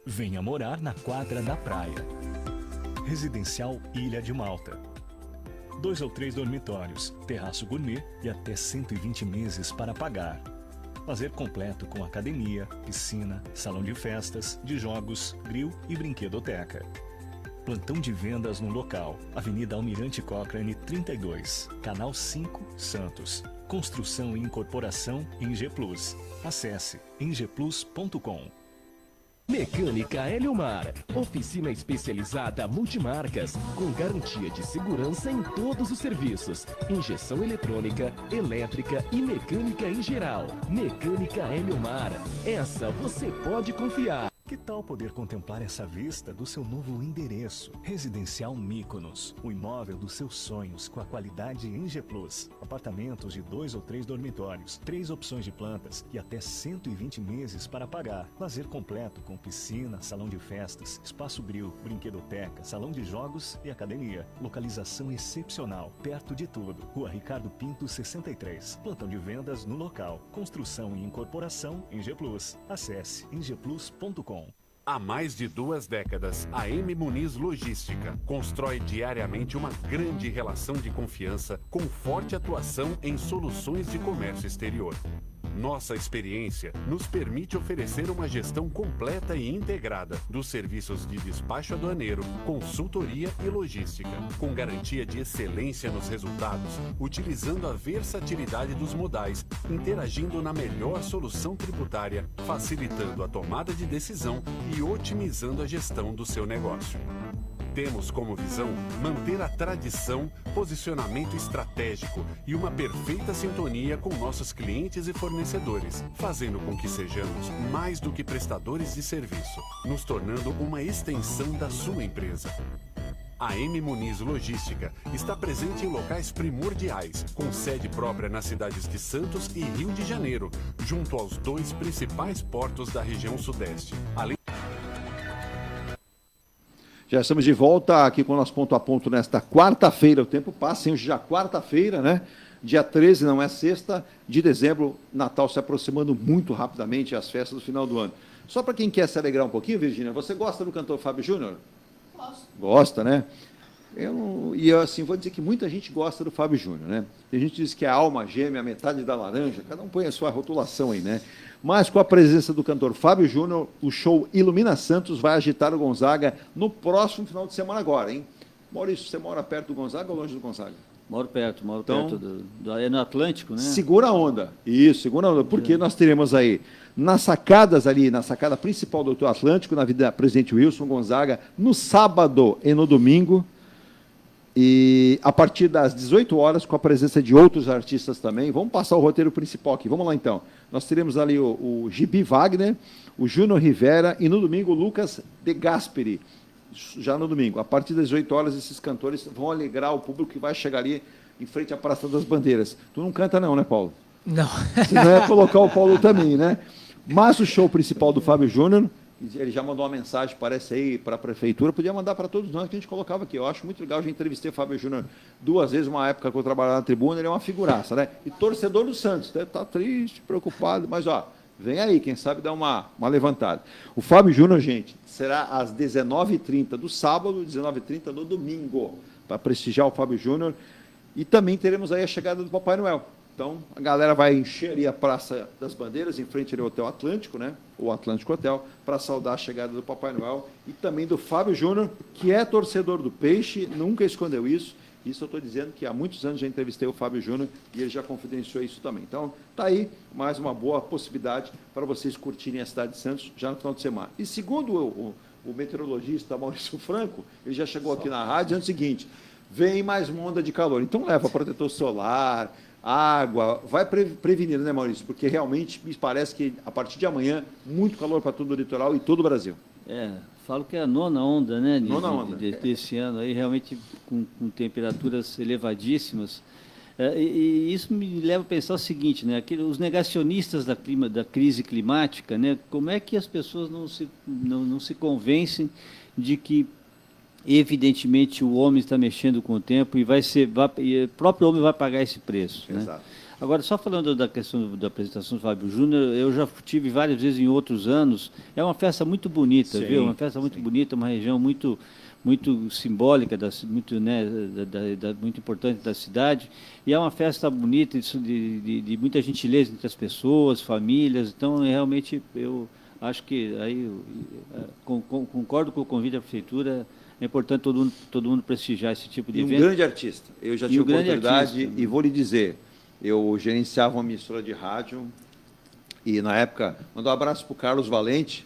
Venha morar na quadra da praia. Residencial Ilha de Malta. 2 ou 3 dormitórios, terraço gourmet e até 120 meses para pagar. Lazer completo com academia, piscina, salão de festas, de jogos, grill e brinquedoteca. Plantão de vendas no local. Avenida Almirante Cochrane 32, Canal 5, Santos. Construção e incorporação Enge Plus. Acesse engeplus.com. Mecânica Heliomar, oficina especializada multimarcas, com garantia de segurança em todos os serviços, injeção eletrônica, elétrica e mecânica em geral. Mecânica Heliomar, essa você pode confiar. Que tal poder contemplar essa vista do seu novo endereço? Residencial Mykonos, o imóvel dos seus sonhos com a qualidade Enge Plus. Apartamentos de 2 ou 3 dormitórios, 3 opções de plantas e até 120 meses para pagar. Lazer completo com piscina, salão de festas, espaço grill, brinquedoteca, salão de jogos e academia. Localização excepcional, perto de tudo. Rua Ricardo Pinto 63. Plantão de vendas no local. Construção e incorporação Enge Plus. Acesse engeplus.com. Há mais de 2 décadas, a M. Muniz Logística constrói diariamente uma grande relação de confiança com forte atuação em soluções de comércio exterior. Nossa experiência nos permite oferecer uma gestão completa e integrada dos serviços de despacho aduaneiro, consultoria e logística, com garantia de excelência nos resultados, utilizando a versatilidade dos modais, interagindo na melhor solução tributária, facilitando a tomada de decisão e otimizando a gestão do seu negócio. Temos como visão manter a tradição, posicionamento estratégico e uma perfeita sintonia com nossos clientes e fornecedores, fazendo com que sejamos mais do que prestadores de serviço, nos tornando uma extensão da sua empresa. A M. Muniz Logística está presente em locais primordiais, com sede própria nas cidades de Santos e Rio de Janeiro, junto aos 2 principais portos da região sudeste. Além... Já estamos de volta aqui com o nosso ponto a ponto nesta quarta-feira. O tempo passa, hein? Hoje já quarta-feira, né? Dia 13, não é sexta, de dezembro, Natal se aproximando muito rapidamente, as festas do final do ano. Só para quem quer se alegrar um pouquinho, Virgínia, você gosta do cantor Fábio Júnior? Gosta, né? E assim, vou dizer que muita gente gosta do Fábio Júnior, né? A gente diz que é a alma gêmea, a metade da laranja, cada um põe a sua rotulação aí, né? Mas com a presença do cantor Fábio Júnior, o show Ilumina Santos vai agitar o Gonzaga no próximo final de semana agora, hein? Maurício, você mora perto do Gonzaga ou longe do Gonzaga? Moro perto é no Atlântico, né? Segura a onda. Isso, segura a onda, porque nós teremos aí nas sacadas ali, na sacada principal do Hotel Atlântico, na Avenida Presidente Wilson Gonzaga, no sábado e no domingo, e a partir das 18 horas, com a presença de outros artistas também. Vamos passar o roteiro principal aqui. Vamos lá, então. Nós teremos ali o Gibi Wagner, o Júnior Rivera e, no domingo, o Lucas De Gasperi. Já no domingo. A partir das 18 horas, esses cantores vão alegrar o público que vai chegar ali em frente à Praça das Bandeiras. Tu não canta não, né, Paulo? Não. Se não é colocar o Paulo também, né? Mas o show principal do Fábio Júnior, ele já mandou uma mensagem, parece aí, para a prefeitura, podia mandar para todos nós, que a gente colocava aqui. Eu acho muito legal, eu já entrevistei o Fábio Júnior 2 vezes, uma época que eu trabalhava na tribuna, ele é uma figuraça, né? E torcedor do Santos, deve estar triste, preocupado, mas, ó, vem aí, quem sabe dá uma levantada. O Fábio Júnior, gente, será às 19h30 do sábado, 19h30 do domingo, para prestigiar o Fábio Júnior. E também teremos aí a chegada do Papai Noel. Então, a galera vai encher ali a Praça das Bandeiras, em frente ao Hotel Atlântico, né? O Atlântico Hotel, para saudar a chegada do Papai Noel e também do Fábio Júnior, que é torcedor do Peixe, nunca escondeu isso. Isso eu estou dizendo que há muitos anos já entrevistei o Fábio Júnior e ele já confidenciou isso também. Então, está aí mais uma boa possibilidade para vocês curtirem a cidade de Santos já no final de semana. E segundo o meteorologista Maurício Franco, ele já chegou aqui na rádio, dizendo o seguinte: vem mais uma onda de calor. Então, leva protetor solar, água, vai prevenir, né, Maurício? Porque realmente me parece que a partir de amanhã, muito calor para todo o litoral e todo o Brasil. Falo que é a nona onda, né? Desse ano aí, realmente com temperaturas elevadíssimas. E isso me leva a pensar o seguinte, né? Os negacionistas da crise climática, né? Como é que as pessoas não se convencem de que evidentemente o homem está mexendo com o tempo e o próprio homem vai pagar esse preço, né? Exato. Agora, só falando da questão da apresentação do Fábio Júnior, eu já tive várias vezes em outros anos. É uma festa muito bonita, sim, viu? Uma festa muito bonita, uma região muito simbólica, muito importante da cidade. E é uma festa bonita, de muita gentileza entre as pessoas, famílias. Então, realmente, eu acho que aí concordo com o convite da prefeitura. É importante todo mundo prestigiar esse tipo de evento. Um grande artista. Eu já tive a oportunidade e vou lhe dizer, eu gerenciava uma emissora de rádio e, na época, mandou um abraço para o Carlos Valente,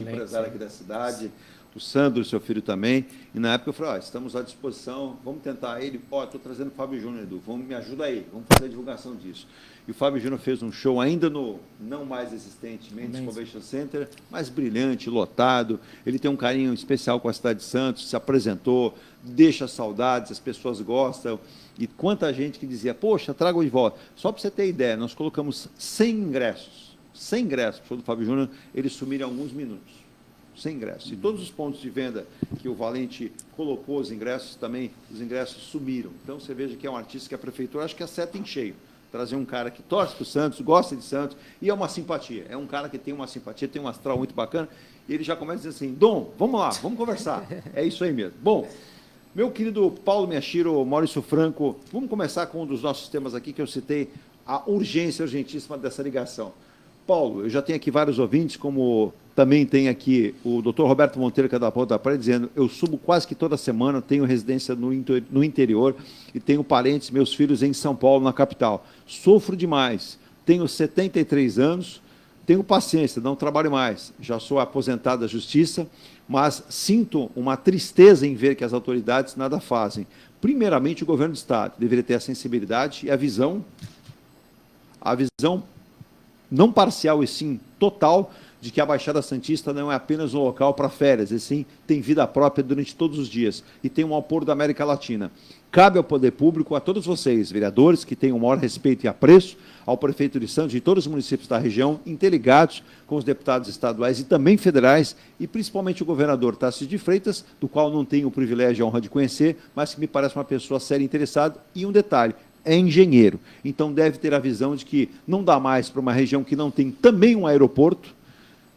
empresário aqui da cidade, o Sandro, seu filho também, e na época eu falei, estamos à disposição, vamos tentar ele, estou trazendo o Fábio Júnior, Edu, me ajuda aí, vamos fazer a divulgação disso. E o Fábio Júnior fez um show ainda no não mais existente Mendes Convention Center, mas brilhante, lotado. Ele tem um carinho especial com a cidade de Santos, se apresentou, deixa saudades, as pessoas gostam. E quanta gente que dizia, poxa, trago de volta. Só para você ter ideia, nós colocamos 100 ingressos para o show do Fábio Júnior, eles sumiram em alguns minutos. 100 ingressos. E todos os pontos de venda que o Valente colocou os ingressos sumiram. Então, você veja que é um artista que a prefeitura acho que acerta em cheio. Trazer um cara que torce para o Santos, gosta de Santos, e é uma simpatia. É um cara que tem uma simpatia, tem um astral muito bacana, e ele já começa a dizer assim, Dom, vamos lá, vamos conversar. É isso aí mesmo. Bom, meu querido Paulo Miyashiro, Maurício Franco, vamos começar com um dos nossos temas aqui, que eu citei a urgentíssima dessa ligação. Paulo, eu já tenho aqui vários ouvintes, como também tem aqui o doutor Roberto Monteiro, que é da Ponta da Praia, dizendo, eu subo quase que toda semana, tenho residência no interior e tenho parentes, meus filhos em São Paulo, na capital. Sofro demais, tenho 73 anos, tenho paciência, não trabalho mais, já sou aposentado da Justiça, mas sinto uma tristeza em ver que as autoridades nada fazem. Primeiramente, o governo do Estado deveria ter a sensibilidade e a visão não parcial e sim total, de que a Baixada Santista não é apenas um local para férias, e sim tem vida própria durante todos os dias e tem um apoio da América Latina. Cabe ao poder público, a todos vocês, vereadores, que tenham o maior respeito e apreço, ao prefeito de Santos e todos os municípios da região, interligados com os deputados estaduais e também federais, e principalmente o governador Tarcísio de Freitas, do qual não tenho o privilégio e a honra de conhecer, mas que me parece uma pessoa séria e interessada. E um detalhe, é engenheiro, então deve ter a visão de que não dá mais para uma região que não tem também um aeroporto,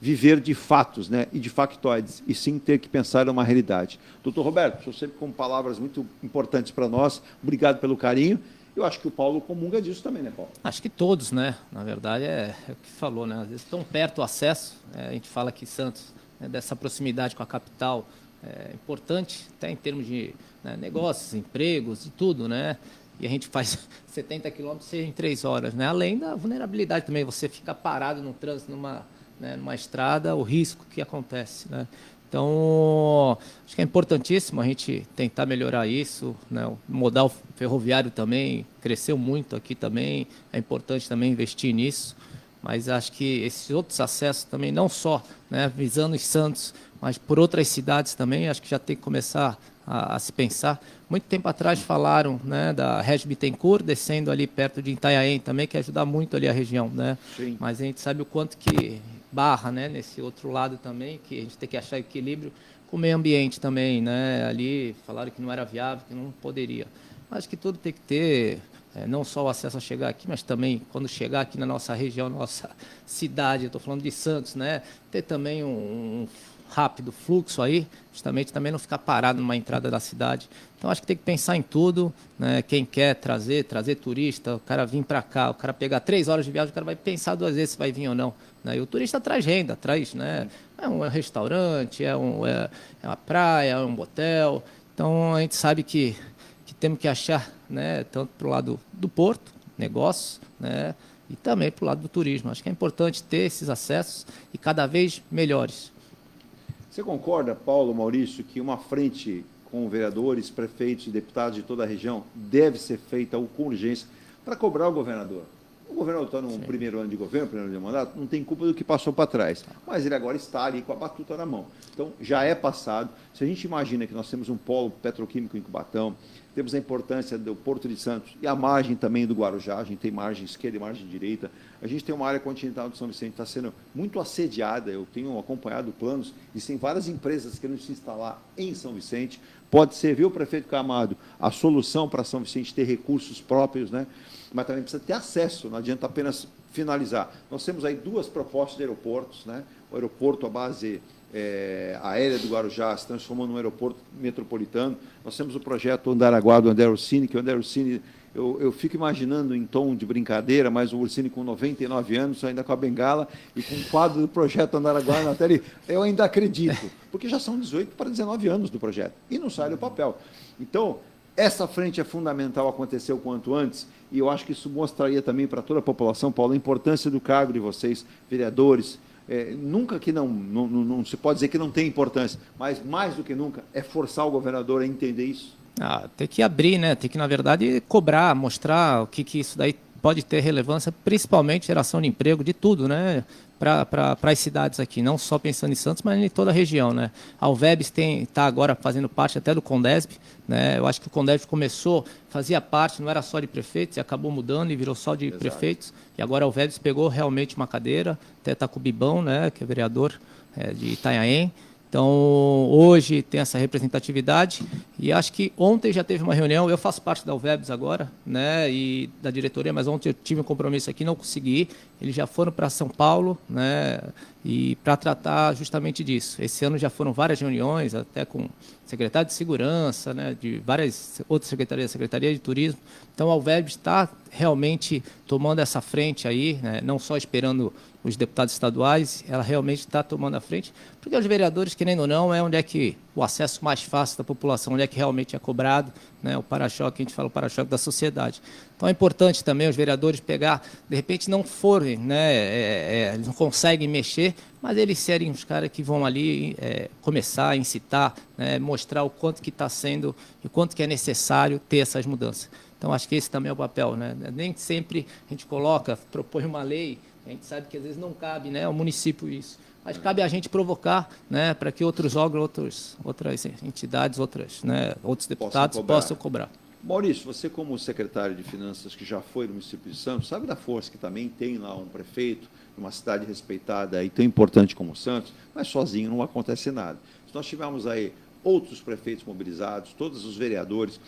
viver de fatos, né, e de factoides, e sim ter que pensar numa realidade. Doutor Roberto, o senhor sempre com palavras muito importantes para nós, obrigado pelo carinho. Eu acho que o Paulo comunga disso também, né, Paulo? Acho que todos, né? Na verdade, é o que falou, né? Às vezes tão perto o acesso, a gente fala que Santos, né, dessa proximidade com a capital, é importante, até em termos de, né, negócios, empregos e tudo, né? E a gente faz 70 quilômetros em 3 horas, né? Além da vulnerabilidade também, você fica parado no trânsito, numa estrada, o risco que acontece, né? Então, acho que é importantíssimo a gente tentar melhorar isso, né? O modal ferroviário também cresceu muito aqui também, é importante também investir nisso, mas acho que esses outros acessos também, não só, né, visando os Santos, mas por outras cidades também, acho que já tem que começar a se pensar. Muito tempo atrás falaram, né, da Regis Bittencourt, descendo ali perto de Itanhaém também, que ajuda muito ali a região, né? Sim. Mas a gente sabe o quanto que barra, né, nesse outro lado também, que a gente tem que achar equilíbrio com o meio ambiente também, né? Ali falaram que não era viável, que não poderia. Acho que tudo tem que ter, não só o acesso a chegar aqui, mas também quando chegar aqui na nossa região, nossa cidade, eu estou falando de Santos, né? Ter também um rápido fluxo aí, justamente também não ficar parado numa entrada da cidade. Então, acho que tem que pensar em tudo, né? Quem quer trazer turista, o cara vir para cá, o cara pegar 3 horas de viagem, o cara vai pensar 2 vezes se vai vir ou não, né? E o turista traz renda, traz, né? É um restaurante, é uma praia, é um hotel. Então, a gente sabe que temos que achar, né, tanto para o lado do porto, negócios, né, e também para o lado do turismo. Acho que é importante ter esses acessos e cada vez melhores. Você concorda, Paulo, Maurício, que uma frente com vereadores, prefeitos e deputados de toda a região deve ser feita com urgência para cobrar o governador? O governador está no primeiro ano de governo, primeiro ano de mandato, não tem culpa do que passou para trás, mas ele agora está ali com a batuta na mão. Então, já é passado. Se a gente imagina que nós temos um polo petroquímico em Cubatão, temos a importância do Porto de Santos e a margem também do Guarujá, a gente tem margem esquerda e margem direita, a gente tem uma área continental de São Vicente que está sendo muito assediada, eu tenho acompanhado planos, e tem várias empresas querendo se instalar em São Vicente. Pode ser, viu, prefeito Camargo, a solução para São Vicente ter recursos próprios, né? Mas também precisa ter acesso, não adianta apenas finalizar. Nós temos aí 2 propostas de aeroportos, né? O aeroporto, a base aérea do Guarujá se transformou num aeroporto metropolitano. Nós temos o projeto Andaraguá do André Ursini, que o André Ursini, eu fico imaginando em tom de brincadeira, mas o Ursini com 99 anos, ainda com a bengala e com o quadro do projeto Andaraguá na tela, eu ainda acredito, porque já são 18 para 19 anos do projeto e não sai do papel. Então, essa frente é fundamental acontecer o quanto antes, e eu acho que isso mostraria também para toda a população, Paulo, a importância do cargo de vocês, vereadores. Nunca que não se pode dizer que não tem importância, mas mais do que nunca é forçar o governador a entender isso. Tem que abrir, né? Tem que, na verdade, cobrar, mostrar o que isso daí pode ter relevância, principalmente geração de emprego, de tudo, né? Para as cidades aqui, não só pensando em Santos, mas em toda a região, né? A Alvebs está agora fazendo parte até do Condesb, né? Eu acho que o Condesb fazia parte, não era só de prefeitos, e acabou mudando e virou só de prefeitos. E agora a Alvebs pegou realmente uma cadeira, até está com o Bibão, né? Que é vereador de Itanhaém. Então, hoje tem essa representatividade e acho que ontem já teve uma reunião, eu faço parte da Alvebs agora, né, e da diretoria, mas ontem eu tive um compromisso aqui, não consegui ir. Eles já foram para São Paulo, né, e para tratar justamente disso. Esse ano já foram várias reuniões, até com secretário de Segurança, né, de várias outras secretarias, Secretaria de Turismo. Então, a Alvebs está realmente tomando essa frente aí, né, não só esperando os deputados estaduais, ela realmente está tomando a frente, porque os vereadores, querendo ou não, é onde é que o acesso mais fácil da população, onde é que realmente é cobrado, né, o para-choque, a gente fala o para-choque da sociedade. Então é importante também os vereadores pegar, de repente não forem, né, eles não conseguem mexer, mas eles serem os caras que vão ali começar a incitar, né, mostrar o quanto que está sendo e o quanto que é necessário ter essas mudanças. Então acho que esse também é o papel, né? Nem sempre a gente propõe uma lei, a gente sabe que às vezes não cabe, né, ao município isso. Mas cabe a gente provocar, né, para que outros órgãos, outras entidades, outros deputados possam cobrar. Maurício, você como secretário de Finanças que já foi no município de Santos, sabe da força que também tem lá um prefeito, uma cidade respeitada e tão importante como Santos, mas sozinho não acontece nada. Se nós tivermos aí outros prefeitos mobilizados, todos os vereadores.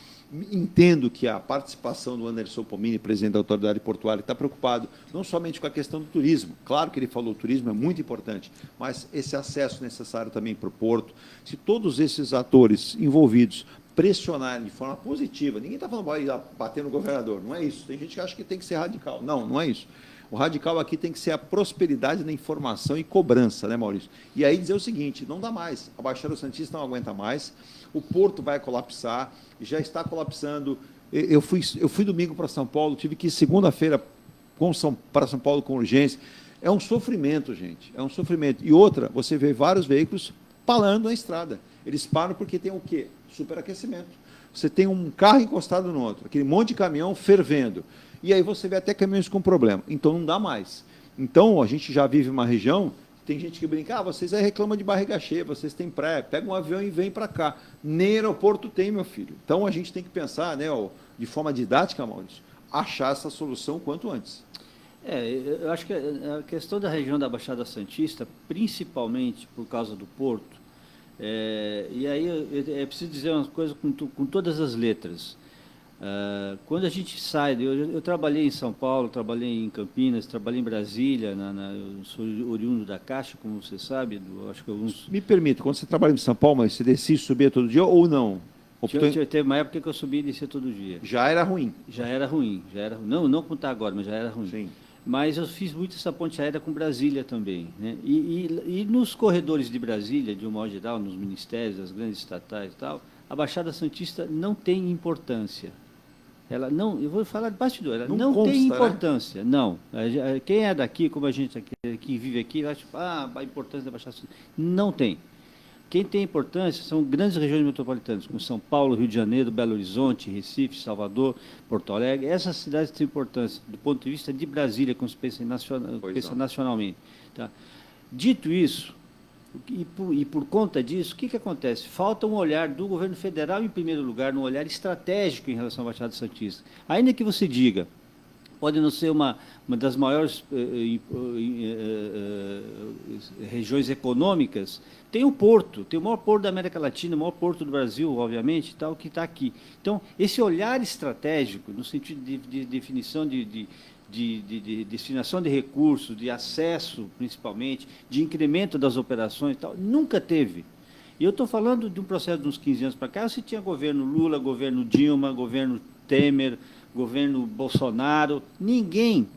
Entendo que a participação do Anderson Pomini, presidente da Autoridade Portuária, está preocupado não somente com a questão do turismo. Claro que ele falou o turismo é muito importante, mas esse acesso necessário também para o porto. Se todos esses atores envolvidos pressionarem de forma positiva, ninguém está falando para bater no governador, não é isso. Tem gente que acha que tem que ser radical. Não, não é isso. O radical aqui tem que ser a prosperidade da informação e cobrança, né, Maurício? E aí dizer o seguinte, não dá mais. A Baixada Santista não aguenta mais, o porto vai colapsar, já está colapsando. Eu fui domingo para São Paulo, tive que ir segunda-feira para São Paulo com urgência. É um sofrimento, gente, é um sofrimento. E outra, você vê vários veículos parando na estrada. Eles param porque tem o quê? Superaquecimento. Você tem um carro encostado no outro, aquele monte de caminhão fervendo. E aí você vê até caminhões com problema. Então, não dá mais. Então, a gente já vive uma região, tem gente que brinca, vocês aí reclamam de barriga cheia, vocês têm praia, pega um avião e vem para cá. Nem aeroporto tem, meu filho. Então, a gente tem que pensar, né, de forma didática, Maurício, achar essa solução quanto antes. Eu acho que a questão da região da Baixada Santista, principalmente por causa do porto, e aí é preciso dizer uma coisa com todas as letras. Quando a gente sai, eu trabalhei em São Paulo, trabalhei em Campinas, trabalhei em Brasília, eu sou oriundo da Caixa, como você sabe, acho que alguns... Me permita, quando você trabalha em São Paulo, mas você descia e subia todo dia ou não? Teve uma época que eu subia e descia todo dia. Já era ruim? Já era ruim. Não como está agora, mas já era ruim. Sim. Mas eu fiz muito essa ponte aérea com Brasília também, né? E nos corredores de Brasília, de um modo geral, nos ministérios, as grandes estatais e tal, a Baixada Santista não tem importância. Ela não, eu vou falar de bastidor, ela não consta, tem importância, né? Não. Quem é daqui, como a gente que vive aqui, acha a importância da Baixada Santista. Não tem. Quem tem importância são grandes regiões metropolitanas, como São Paulo, Rio de Janeiro, Belo Horizonte, Recife, Salvador, Porto Alegre. Essas cidades têm importância do ponto de vista de Brasília, como se pensa nacionalmente. Tá? Dito isso, e por conta disso, o que acontece? Falta um olhar do governo federal, em primeiro lugar, um olhar estratégico em relação à Baixada Santista. Ainda que você diga, pode não ser uma das maiores regiões econômicas, tem o porto, tem o maior porto da América Latina, o maior porto do Brasil, obviamente, tal, que está aqui. Então, esse olhar estratégico, no sentido de definição de destinação de recursos, de acesso, principalmente, de incremento das operações e tal, nunca teve. E eu estou falando de um processo de uns 15 anos para cá, você tinha governo Lula, governo Dilma, governo Temer, governo Bolsonaro, ninguém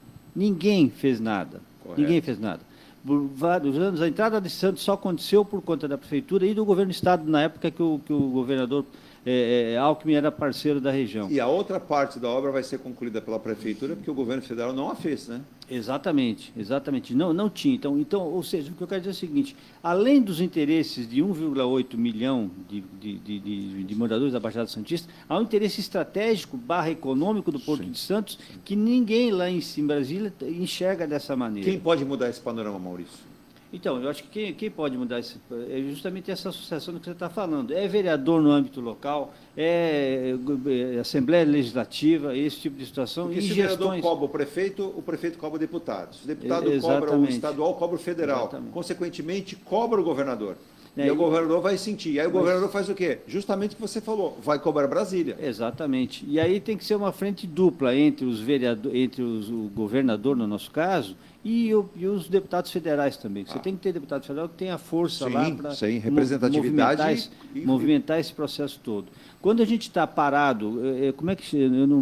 fez nada. Correto. Ninguém fez nada. Por vários anos, a entrada de Santos só aconteceu por conta da Prefeitura e do governo do Estado, na época que o governador Alckmin era parceiro da região. E a outra parte da obra vai ser concluída pela Prefeitura, porque o governo federal não a fez, né? Exatamente. Não tinha. Então, ou seja, o que eu quero dizer é o seguinte, além dos interesses de 1,8 milhão de moradores da Baixada Santista, há um interesse estratégico / econômico do Porto de Santos que ninguém lá em Brasília enxerga dessa maneira. Quem pode mudar esse panorama, Maurício? Então, eu acho que quem pode mudar isso é justamente essa associação do que você está falando. É vereador no âmbito local, é Assembleia Legislativa, esse tipo de situação. Porque se o vereador cobra o prefeito cobra o deputado. Se o deputado cobra o estadual, cobra o federal. Exatamente. Consequentemente, cobra o governador. E aí o governador vai sentir. E aí o governador faz o quê? Justamente o que você falou, vai cobrar Brasília. Exatamente. E aí tem que ser uma frente dupla entre os vereadores, o governador, no nosso caso, e os deputados federais também. Você tem que ter deputado federal que tenha força lá para representatividade movimentar esse processo todo. Quando a gente está parado, como é que eu não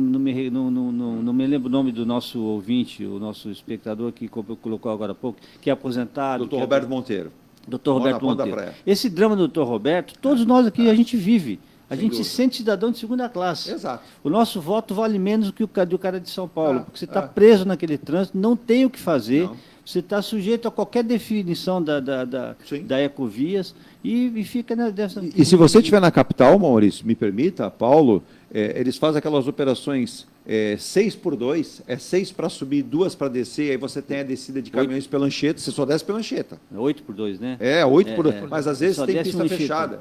me lembro o nome do nosso ouvinte, o nosso espectador que colocou agora há pouco, que é aposentado. Dr. Roberto Monteiro. Dr. Roberto Monteiro. Esse drama do Dr. Roberto, todos nós aqui, a gente vive. A gente se sente cidadão de segunda classe. Exato. O nosso voto vale menos do que o do cara de São Paulo, porque você está preso naquele trânsito, não tem o que fazer, você está sujeito a qualquer definição da Ecovias e fica dessa... E se você estiver na capital, Maurício, me permita, Paulo, eles fazem aquelas operações 6x2, 6 para subir, 2 para descer, aí você tem a descida de caminhões pela Anchieta, você só desce pela Anchieta. 8x2, né? 8x2, mas às vezes tem pista fechada,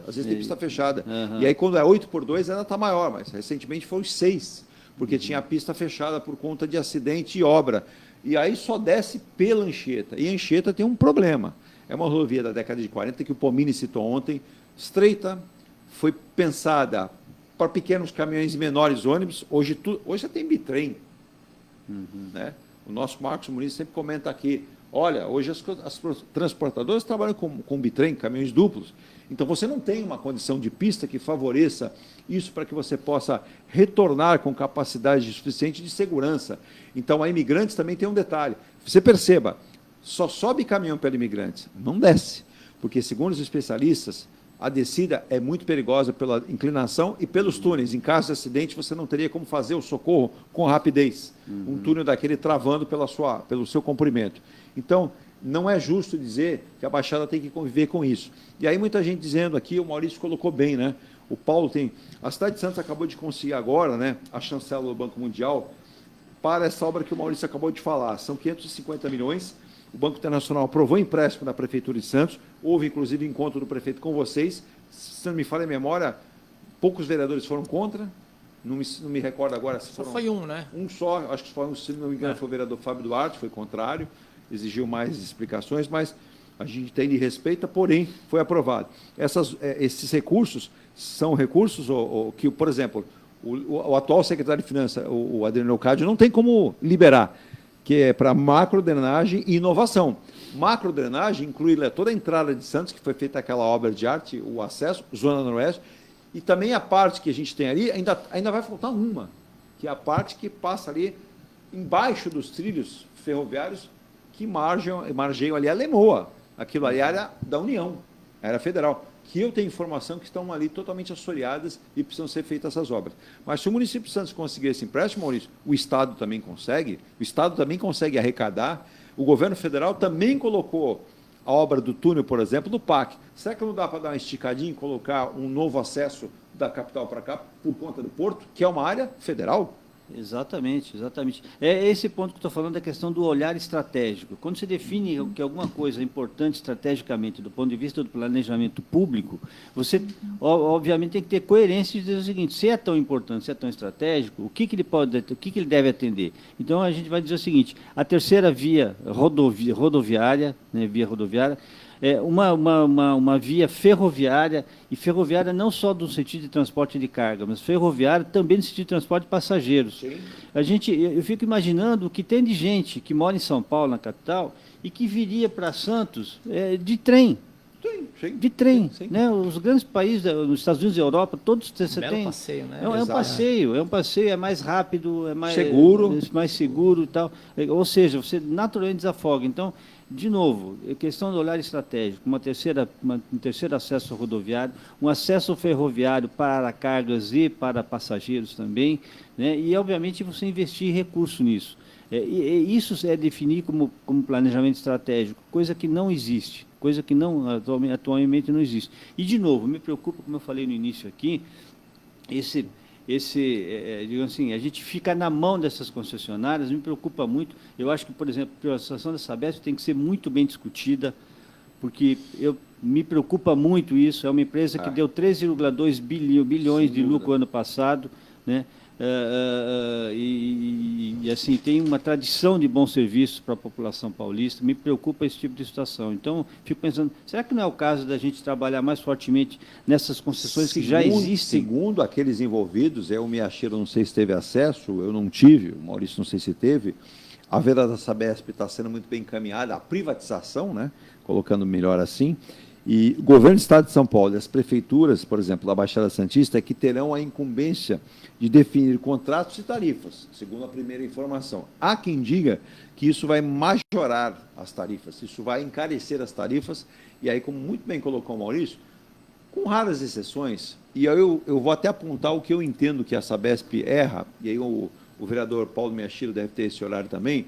E aí quando é 8x2 ainda está maior, mas recentemente foi os 6, porque tinha a pista fechada por conta de acidente e obra. E aí só desce pela Anchieta. E a Anchieta tem um problema. É uma rodovia da década de 40 que o Pomini citou ontem, estreita, foi pensada para pequenos caminhões e menores ônibus. Hoje já tem bitrem. Né? O nosso Marcos Muniz sempre comenta aqui, olha, hoje as transportadoras trabalham com bitrem, caminhões duplos. Então, você não tem uma condição de pista que favoreça isso para que você possa retornar com capacidade suficiente de segurança. Então, a Imigrantes também tem um detalhe. Você perceba, só sobe caminhão pela Imigrantes, não desce. Porque, segundo os especialistas, a descida é muito perigosa pela inclinação e pelos túneis. Em caso de acidente, você não teria como fazer o socorro com rapidez. Um túnel daquele travando pelo seu comprimento. Então, não é justo dizer que a Baixada tem que conviver com isso. E aí muita gente dizendo aqui, o Maurício colocou bem, né? O Paulo tem... A cidade de Santos acabou de conseguir agora, né, a chancela do Banco Mundial para essa obra que o Maurício acabou de falar. São 550 milhões. O Banco Internacional aprovou empréstimo da Prefeitura de Santos. Houve, inclusive, encontro do prefeito com vocês. Se não me falha a memória, poucos vereadores foram contra. Não me recordo agora se foram... Só foi um, né? Um só. Acho que foi, se não me engano, foi o vereador Fábio Duarte, foi contrário. Exigiu mais explicações, mas a gente tem de respeito, porém, foi aprovado. Esses recursos são recursos que, por exemplo, o atual secretário de Finanças, o Adriano Leocádio, não tem como liberar, que é para macrodrenagem e inovação. Macrodrenagem inclui toda a entrada de Santos, que foi feita aquela obra de arte, o acesso, Zona Noroeste, e também a parte que a gente tem ali, ainda vai faltar uma, que é a parte que passa ali embaixo dos trilhos ferroviários, que margeiam ali a Lemoa. Aquilo ali era da União, era federal, que eu tenho informação que estão ali totalmente assoreadas e precisam ser feitas essas obras. Mas se o município de Santos conseguir esse empréstimo, Maurício, o Estado também consegue arrecadar, o governo federal também colocou a obra do túnel, por exemplo, do PAC. Será que não dá para dar uma esticadinha e colocar um novo acesso da capital para cá, por conta do porto, que é uma área federal? Exatamente, exatamente. É esse ponto que eu estou falando, da questão do olhar estratégico. Quando você define que alguma coisa é importante estrategicamente do ponto de vista do planejamento público, você, obviamente, tem que ter coerência e dizer o seguinte: se é tão importante, se é tão estratégico, o que ele deve atender? Então, a gente vai dizer o seguinte: a terceira via rodoviária, né, é uma via ferroviária, e ferroviária não só no sentido de transporte de carga, mas ferroviária também no sentido de transporte de passageiros. Sim. Eu fico imaginando o que tem de gente que mora em São Paulo, na capital, e que viria para Santos de trem. Sim. De trem. Sim. Né? Os grandes países, nos Estados Unidos e Europa, todos você tem. Passeio, né? É um passeio, é mais rápido, é mais seguro e tal. Ou seja, você naturalmente desafoga. Então, de novo, questão do olhar estratégico, um terceiro acesso rodoviário, um acesso ferroviário para cargas e para passageiros também, né? E, obviamente, você investir recurso nisso. Isso é definir como planejamento estratégico, coisa que não existe, coisa que atualmente não existe. E, de novo, me preocupa, como eu falei no início aqui, digamos assim, a gente fica na mão dessas concessionárias, me preocupa muito. Eu acho que, por exemplo, a privatização da Sabesp tem que ser muito bem discutida, porque me preocupa muito isso. É uma empresa que deu 13,2 bilhões de lucro ano passado, né? Assim, tem uma tradição de bons serviços para a população paulista. Me preocupa esse tipo de situação. Então, fico pensando, será que não é o caso da gente trabalhar mais fortemente nessas concessões que já existem? Segundo aqueles envolvidos, o Miyashiro, não sei se teve acesso, eu não tive, o Maurício não sei se teve, a venda da Sabesp está sendo muito bem encaminhada, a privatização, né, colocando melhor assim, e o governo do Estado de São Paulo e as prefeituras, por exemplo, da Baixada Santista, que terão a incumbência de definir contratos e tarifas, segundo a primeira informação. Há quem diga que isso vai majorar as tarifas, isso vai encarecer as tarifas, e aí, como muito bem colocou o Maurício, com raras exceções, e eu vou até apontar o que eu entendo que a Sabesp erra, e aí o vereador Paulo Miyashiro deve ter esse olhar também,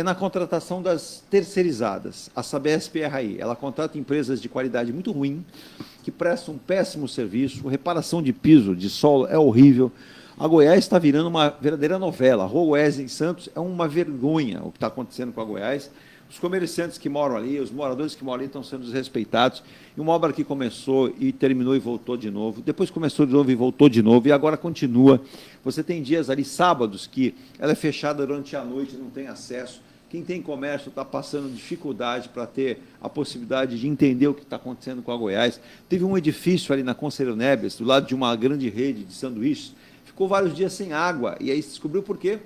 na contratação das terceirizadas. A Sabesp erra aí. Ela contrata empresas de qualidade muito ruim, que prestam um péssimo serviço, reparação de piso, de solo é horrível. A Goiás está virando uma verdadeira novela. A Rua Goiás em Santos é uma vergonha o que está acontecendo com a Goiás. Os comerciantes que moram ali, os moradores que moram ali estão sendo desrespeitados. E uma obra que começou e terminou e voltou de novo, depois começou de novo e voltou de novo, e agora continua. Você tem dias ali, sábados, que ela é fechada durante a noite, não tem acesso. Quem tem comércio está passando dificuldade para ter a possibilidade de entender o que está acontecendo com a Goiás. Teve um edifício ali na Conselheiro Neves, do lado de uma grande rede de sanduíches, ficou vários dias sem água, e aí se descobriu por quê?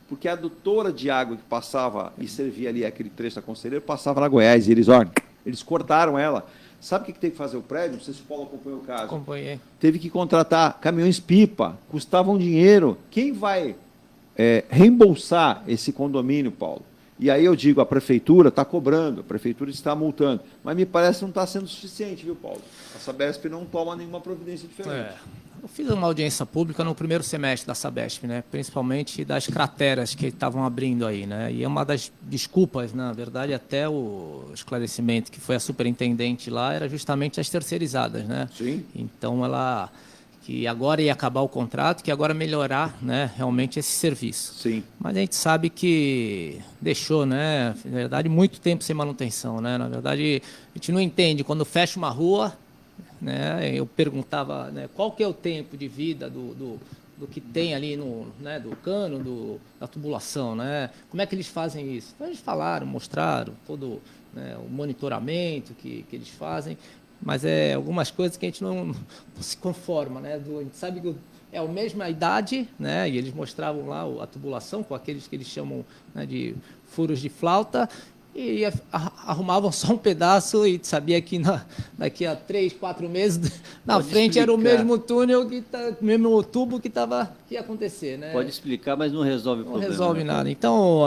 Porque a adutora de água que passava e servia ali aquele trecho da Conselheiro passava na Goiás, e eles cortaram ela. Sabe o que teve que fazer o prédio? Não sei se o Paulo acompanhou o caso. Acompanhei. Teve que contratar caminhões-pipa, custavam dinheiro. Quem vai reembolsar esse condomínio, Paulo? E aí eu digo, a prefeitura está cobrando, a prefeitura está multando, mas me parece que não está sendo suficiente, viu, Paulo? A Sabesp não toma nenhuma providência diferente. Eu fiz uma audiência pública no primeiro semestre da Sabesp, né? Principalmente das crateras que estavam abrindo aí, né? E uma das desculpas, na verdade, até o esclarecimento que foi a superintendente lá, era justamente as terceirizadas, né? Sim. Então ela que agora ia acabar o contrato, que agora melhorar, né, realmente esse serviço. Sim. Mas a gente sabe que deixou, né, na verdade, muito tempo sem manutenção, né? Na verdade, a gente não entende quando fecha uma rua, né? Eu perguntava, né, qual que é o tempo de vida do que tem ali no, né, do cano, da tubulação, né? Como é que eles fazem isso? Então eles falaram, mostraram todo, né, o monitoramento que eles fazem. Mas algumas coisas que a gente não se conforma, né? A gente sabe que é a mesma idade, né? E eles mostravam lá a tubulação com aqueles que eles chamam, né, de furos de flauta, e arrumavam só um pedaço e sabia que daqui a 3, 4 meses na frente era o mesmo túnel, mesmo tubo que ia acontecer, né? Pode explicar, mas não resolve o problema. Não resolve, né? nada. Então,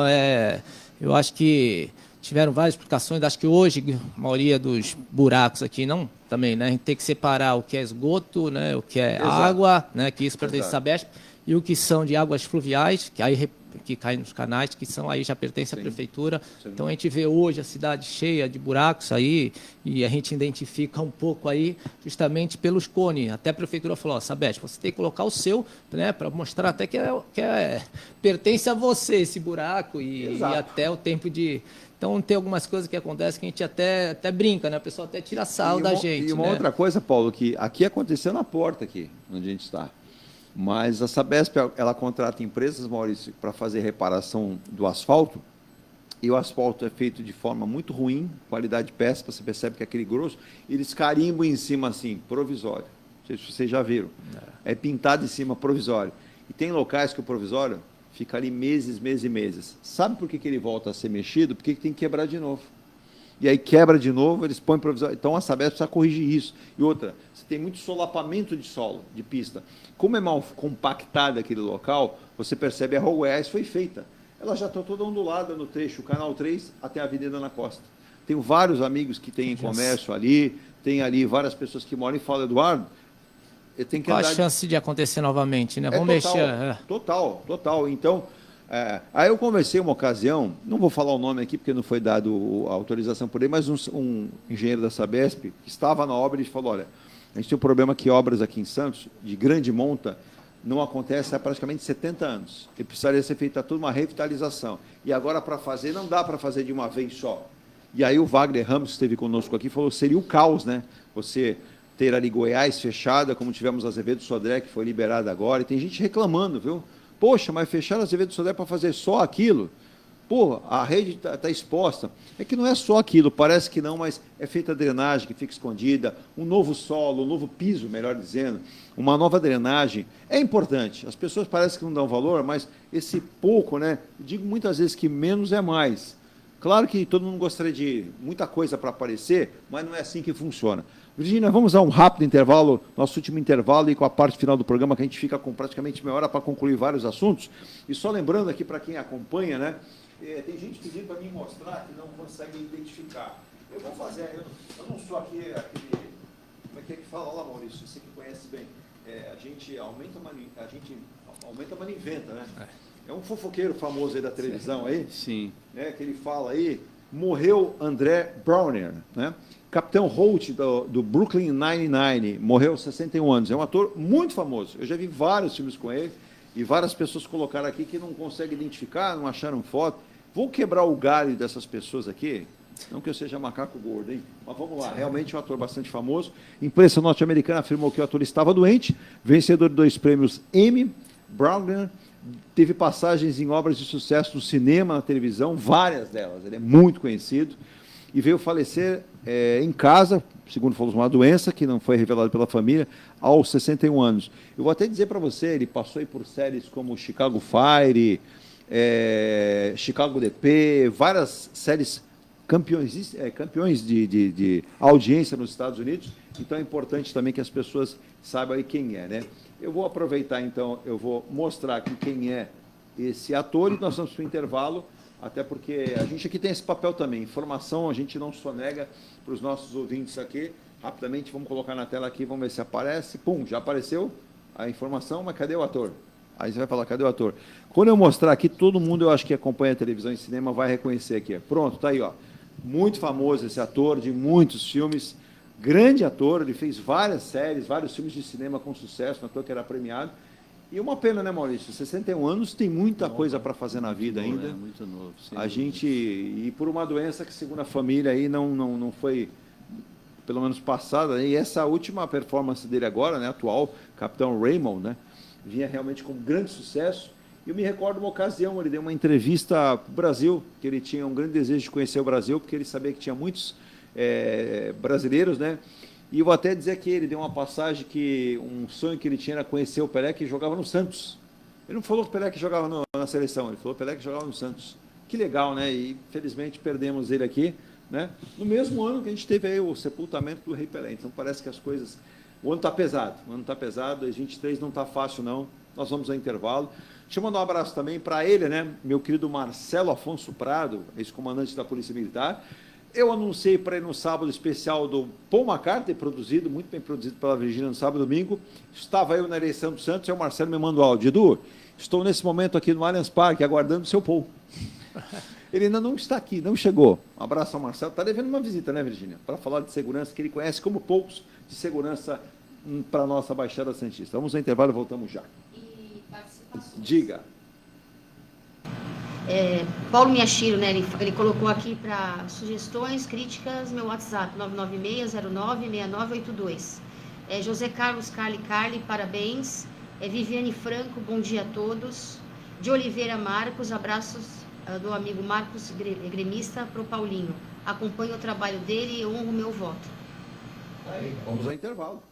eu acho que tiveram várias explicações. Acho que hoje a maioria dos buracos aqui também, né? A gente tem que separar o que é esgoto, né? O que é Exato. Água, né? Que isso pertence à Exato. Sabesp, e o que são de águas fluviais, que caem nos canais, que são aí já pertence à prefeitura. Sim. Então a gente vê hoje a cidade cheia de buracos aí, e a gente identifica um pouco aí justamente pelos cones. Até a prefeitura falou: Sabesp, você tem que colocar o seu, né, para mostrar até que pertence a você esse buraco, e até o tempo de... Então, tem algumas coisas que acontecem que a gente até brinca, né? O pessoal até tira sarro da gente. E uma né? outra coisa, Paulo, que aqui aconteceu na porta, aqui, onde a gente está. Mas a Sabesp, ela contrata empresas, Maurício, para fazer reparação do asfalto, e o asfalto é feito de forma muito ruim, qualidade péssima, você percebe que é aquele grosso, e eles carimbam em cima assim, provisório. Não sei se vocês já viram. É pintado em cima, provisório. E tem locais que o provisório fica ali meses e meses. Sabe por que ele volta a ser mexido? Porque tem que quebrar de novo. E aí quebra de novo, eles põem provisório. Então a Sabesp precisa corrigir isso. E outra, você tem muito solapamento de solo, de pista. Como é mal compactado aquele local, você percebe a Rua Goiás foi feita. Ela já está toda ondulada no trecho, o Canal 3 até a Avenida na Costa. Tenho vários amigos que têm comércio ali, tem ali várias pessoas que moram e falam: Eduardo, eu tenho que Qual andar... a chance de acontecer novamente, né? Vamos mexer. Total. Então, aí eu conversei uma ocasião, não vou falar o nome aqui porque não foi dado a autorização por ele, mas um engenheiro da Sabesp que estava na obra e falou: olha, a gente tem um problema que obras aqui em Santos, de grande monta, não acontece há praticamente 70 anos. E precisaria ser feita toda uma revitalização. E agora, para fazer, não dá para fazer de uma vez só. E aí o Wagner Ramos, que esteve conosco aqui, falou: seria o caos, né? Você ter ali Goiás fechada, como tivemos Azevedo Sodré, que foi liberada agora, e tem gente reclamando, viu? Poxa, mas fecharam Azevedo Sodré para fazer só aquilo? Pô, a rede está exposta. É que não é só aquilo, parece que não, mas é feita a drenagem que fica escondida, um novo solo, um novo piso, melhor dizendo, uma nova drenagem. É importante, as pessoas parecem que não dão valor, mas esse pouco, né? Digo muitas vezes que menos é mais. Claro que todo mundo gostaria de muita coisa para aparecer, mas não é assim que funciona. Virgínia, vamos a um rápido intervalo, nosso último intervalo, e com a parte final do programa, que a gente fica com praticamente meia hora para concluir vários assuntos. E só lembrando aqui para quem acompanha, né? Tem gente pedindo para mim mostrar que não consegue identificar. Eu vou fazer, eu não sou aquele... Como é que fala lá, Maurício? Você que conhece bem. A gente aumenta, mas não inventa, né? É um fofoqueiro famoso aí da televisão aí. Sim. Né, que ele fala aí, morreu André Browner, né? Capitão Holt do Brooklyn Nine-Nine, morreu aos 61 anos. É um ator muito famoso. Eu já vi vários filmes com ele e várias pessoas colocaram aqui que não conseguem identificar, não acharam foto. Vou quebrar o galho dessas pessoas aqui. Não que eu seja macaco gordo, hein? Mas vamos lá. Realmente um ator bastante famoso. A imprensa norte-americana afirmou que o ator estava doente. Vencedor de 2 prêmios Emmy, Browner teve passagens em obras de sucesso no cinema, na televisão, várias delas. Ele é muito conhecido e veio falecer em casa, segundo falou, uma doença que não foi revelada pela família, aos 61 anos. Eu vou até dizer para você, ele passou aí por séries como Chicago Fire, Chicago DP, várias séries campeões de audiência nos Estados Unidos, então é importante também que as pessoas saibam aí quem é, né? Eu vou aproveitar, então, eu vou mostrar aqui quem é esse ator e nós vamos para o intervalo, até porque a gente aqui tem esse papel também, informação a gente não sonega para os nossos ouvintes aqui. Rapidamente, vamos colocar na tela aqui, vamos ver se aparece. Pum, já apareceu a informação, mas cadê o ator? Aí você vai falar, cadê o ator? Quando eu mostrar aqui, todo mundo, eu acho que acompanha a televisão e cinema, vai reconhecer aqui. Pronto, tá aí, ó. Muito famoso esse ator, de muitos filmes. Grande ator, ele fez várias séries, vários filmes de cinema com sucesso, um ator que era premiado. E uma pena, né, Maurício? 61 anos, tem muita coisa para fazer na vida ainda. Muito novo. A gente, e por uma doença que, segundo a família, aí não foi, pelo menos, passada. E essa última performance dele agora, né, atual, Capitão Raymond, né, vinha realmente com grande sucesso. E eu me recordo uma ocasião, ele deu uma entrevista para o Brasil, que ele tinha um grande desejo de conhecer o Brasil, porque ele sabia que tinha muitos brasileiros, né? E eu vou até dizer que ele deu uma passagem que um sonho que ele tinha era conhecer o Pelé, que jogava no Santos. Ele não falou que o Pelé que jogava na seleção, ele falou que o Pelé que jogava no Santos. Que legal, né? E infelizmente perdemos ele aqui, né? No mesmo ano que a gente teve aí o sepultamento do Rei Pelé. Então parece que as coisas... O ano está pesado, 2023 não está fácil não. Nós vamos ao intervalo. Deixa eu mandar um abraço também para ele, né? Meu querido Marcelo Afonso Prado, ex-comandante da Polícia Militar. Eu anunciei para ele no sábado especial do Paul McCartney, muito bem produzido pela Virgínia no sábado e domingo. Estava eu na eleição do Santos e o Marcelo me mandou áudio. Edu, estou nesse momento aqui no Allianz Parque, aguardando o seu Paul. Ele ainda não está aqui, não chegou. Um abraço ao Marcelo. Está devendo uma visita, né, Virgínia? Para falar de segurança, que ele conhece como poucos, de segurança para a nossa Baixada Santista. Vamos ao intervalo e voltamos já. E participações. Diga. Paulo Miyashiro, né, ele colocou aqui para sugestões, críticas, meu WhatsApp, 996096982. José Carlos Carli, parabéns. Viviane Franco, bom dia a todos. De Oliveira Marcos, abraços do amigo Marcos, gremista, para o Paulinho. Acompanho o trabalho dele e honro o meu voto. Aí, vamos ao intervalo.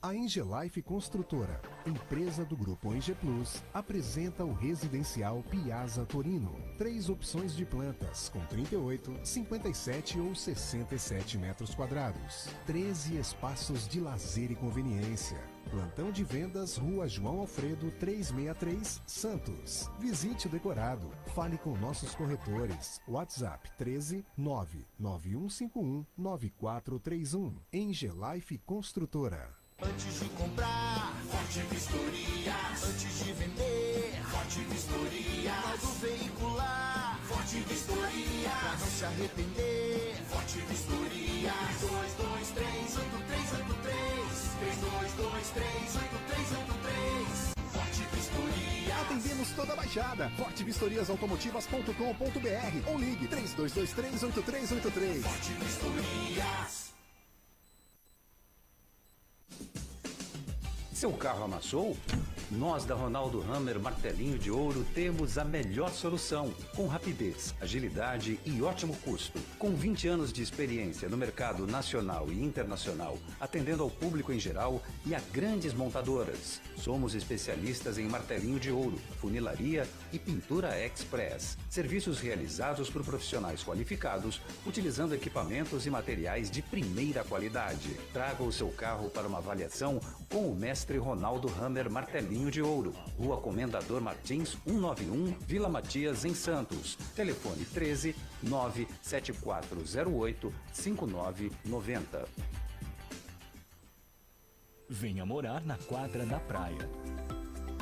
A Engelife Construtora, empresa do Grupo Enge Plus, apresenta o residencial Piazza Torino. 3 opções de plantas, com 38, 57 ou 67 metros quadrados. 13 espaços de lazer e conveniência. Plantão de vendas, Rua João Alfredo, 363, Santos. Visite o decorado. Fale com nossos corretores. WhatsApp 13 99151 9431. Engelife Construtora. Antes de comprar, Forte Vistoria. Antes de vender, Forte Vistoria. Modo veicular, Forte Vistoria. Pra não se arrepender, Forte Vistoria. 322383. 322383. Forte Vistoria. Atendemos toda a Baixada. fortevistoriasautomotivas.com.br ou ligue 32238383. Forte Vistorias. Seu carro amassou? Nós da Ronaldo Hammer Martelinho de Ouro temos a melhor solução, com rapidez, agilidade e ótimo custo. Com 20 anos de experiência no mercado nacional e internacional, atendendo ao público em geral e a grandes montadoras. Somos especialistas em martelinho de ouro, funilaria e pintura express. Serviços realizados por profissionais qualificados, utilizando equipamentos e materiais de primeira qualidade. Traga o seu carro para uma avaliação com o mestre Ronaldo Hammer Martelinho de Ouro, Rua Comendador Martins, 191, Vila Matias, em Santos. Telefone 13 97408 5990. Venha morar na quadra da praia.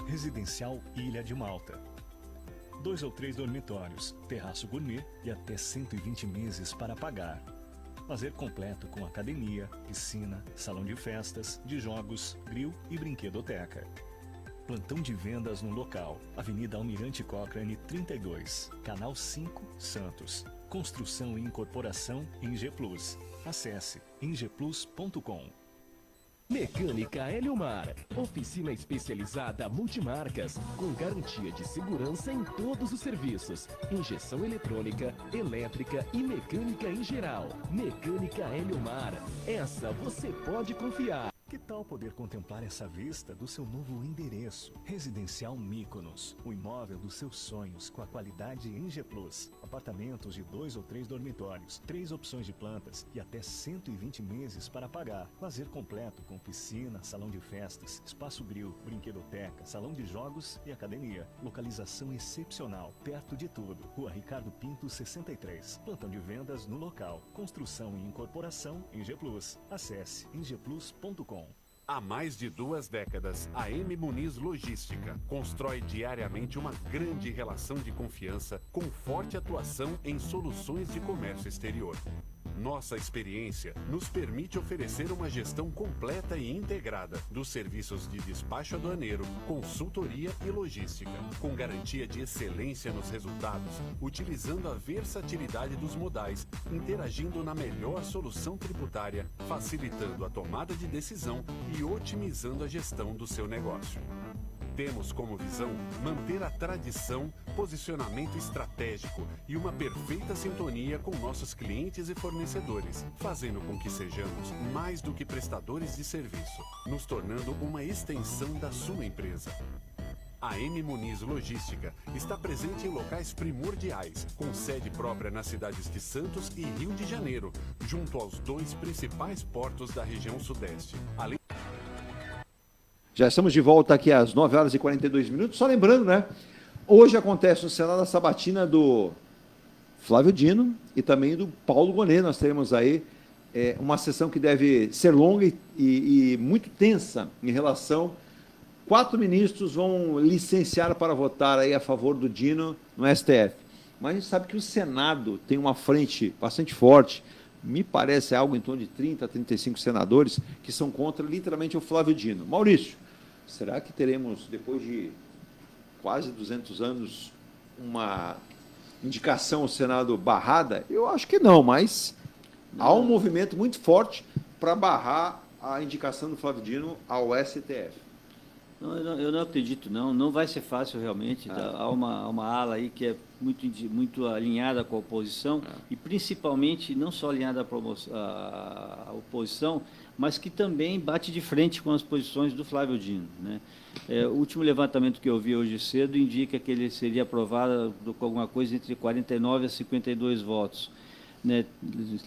Residencial Ilha de Malta. 2 ou 3 dormitórios, terraço gourmet e até 120 meses para pagar. Lazer completo com academia, piscina, salão de festas, de jogos, grill e brinquedoteca. Plantão de vendas no local, Avenida Almirante Cochrane 32, Canal 5, Santos. Construção e incorporação Enge Plus. Acesse engeplus.com. Mecânica Heliomar, oficina especializada multimarcas, com garantia de segurança em todos os serviços, injeção eletrônica, elétrica e mecânica em geral. Mecânica Heliomar, essa você pode confiar. Que tal poder contemplar essa vista do seu novo endereço? Residencial Mykonos, o imóvel dos seus sonhos com a qualidade Eng Plus. Apartamentos de 2 ou 3 dormitórios, 3 opções de plantas e até 120 meses para pagar. Lazer completo com piscina, salão de festas, espaço grill, brinquedoteca, salão de jogos e academia. Localização excepcional, perto de tudo. Rua Ricardo Pinto 63. Plantão de vendas no local. Construção e incorporação Eng Plus. Acesse engplus.com. Há mais de 2 décadas, a M. Muniz Logística constrói diariamente uma grande relação de confiança com forte atuação em soluções de comércio exterior. Nossa experiência nos permite oferecer uma gestão completa e integrada dos serviços de despacho aduaneiro, consultoria e logística, com garantia de excelência nos resultados, utilizando a versatilidade dos modais, interagindo na melhor solução tributária, facilitando a tomada de decisão e otimizando a gestão do seu negócio. Temos como visão manter a tradição, posicionamento estratégico e uma perfeita sintonia com nossos clientes e fornecedores, fazendo com que sejamos mais do que prestadores de serviço, nos tornando uma extensão da sua empresa. A M. Muniz Logística está presente em locais primordiais, com sede própria nas cidades de Santos e Rio de Janeiro, junto aos 2 principais portos da região sudeste. Além... Já estamos de volta aqui às 9 horas e 42 minutos. Só lembrando, né? Hoje acontece no Senado a sabatina do Flávio Dino e também do Paulo Gonet. Nós teremos aí uma sessão que deve ser longa e muito tensa em relação... 4 ministros vão licenciar para votar aí a favor do Dino no STF. Mas a gente sabe que o Senado tem uma frente bastante forte, me parece algo em torno de 30 a 35 senadores que são contra literalmente o Flávio Dino. Maurício, será que teremos, depois de quase 200 anos, uma indicação ao Senado barrada? Eu acho que não, mas há um movimento muito forte para barrar a indicação do Flávio Dino ao STF. Eu não acredito, não vai ser fácil realmente. Há uma ala aí que é muito alinhada com a oposição e principalmente não só alinhada à oposição, mas que também bate de frente com as posições do Flávio Dino, né? O último levantamento que eu vi hoje cedo indica que ele seria aprovado com alguma coisa entre 49 a 52 votos. Né?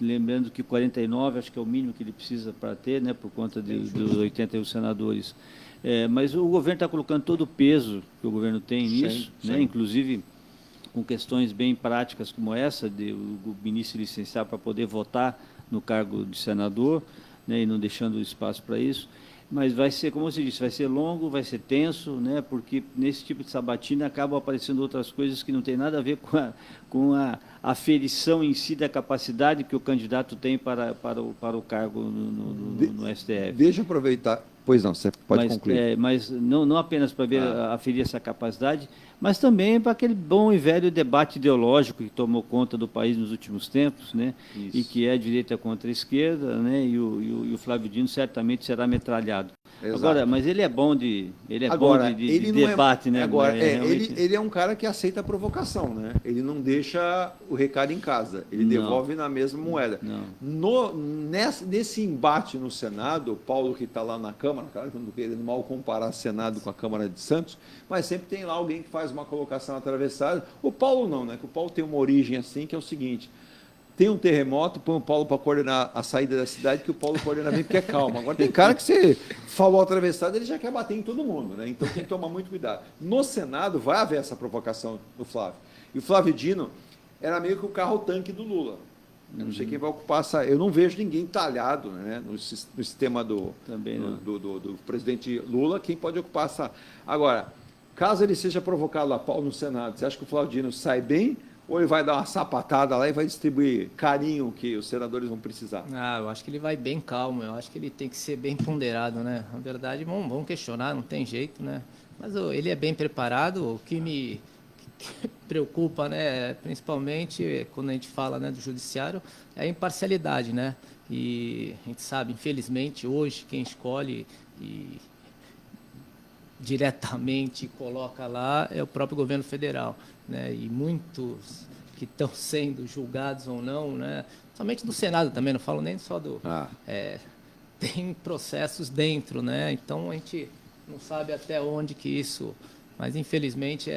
Lembrando que 49 acho que é o mínimo que ele precisa para ter, né? Por conta dos 81 senadores. Mas o governo está colocando todo o peso que o governo tem nisso, né? Inclusive com questões bem práticas como essa, de o ministro licenciar para poder votar no cargo de senador, né? E não deixando espaço para isso. Mas vai ser, como você disse, vai ser longo, vai ser tenso, né? Porque nesse tipo de sabatina acabam aparecendo outras coisas que não tem nada a ver com a aferição em si da capacidade que o candidato tem para o cargo no STF. Deixa eu aproveitar. Pois não, você pode concluir. Mas não apenas para aferir essa capacidade, mas também para aquele bom e velho debate ideológico que tomou conta do país nos últimos tempos, né? E que é a direita contra a esquerda, né? E o Flávio Dino certamente será metralhado. Exato. Agora, mas ele é bom de debate, né? Agora, ele é um cara que aceita a provocação, né? Ele não deixa o recado em casa, ele devolve na mesma moeda. Nesse embate no Senado, o Paulo que está lá na Câmara, claro que eu não querendo mal comparar Senado com a Câmara de Santos, mas sempre tem lá alguém que faz uma colocação atravessada. O Paulo não, né? Que o Paulo tem uma origem assim, que é o seguinte: tem um terremoto, põe o Paulo para coordenar a saída da cidade, que o Paulo coordena bem porque é calmo. Agora tem cara que você falou atravessado, ele já quer bater em todo mundo, né? Então tem que tomar muito cuidado. No Senado vai haver essa provocação do Flávio. E o Flávio Dino era meio que o carro-tanque do Lula. Eu não sei quem vai ocupar essa... Eu não vejo ninguém talhado, né, no sistema do presidente Lula, quem pode ocupar essa... Agora, caso ele seja provocado a pau no Senado, você acha que o Flávio Dino sai bem ou ele vai dar uma sapatada lá e vai distribuir carinho que os senadores vão precisar? Eu acho que ele vai bem calmo, eu acho que ele tem que ser bem ponderado, né? Na verdade, vão questionar, não tem jeito, né? Mas ele é bem preparado, o que preocupa, né, principalmente quando a gente fala, né, do judiciário, é a imparcialidade, né? E a gente sabe, infelizmente, hoje quem escolhe e diretamente coloca lá é o próprio governo federal, né? E muitos que estão sendo julgados ou não, né? Somente do Senado também, não falo nem só do... tem processos dentro, né? Então a gente não sabe até onde que isso... Mas infelizmente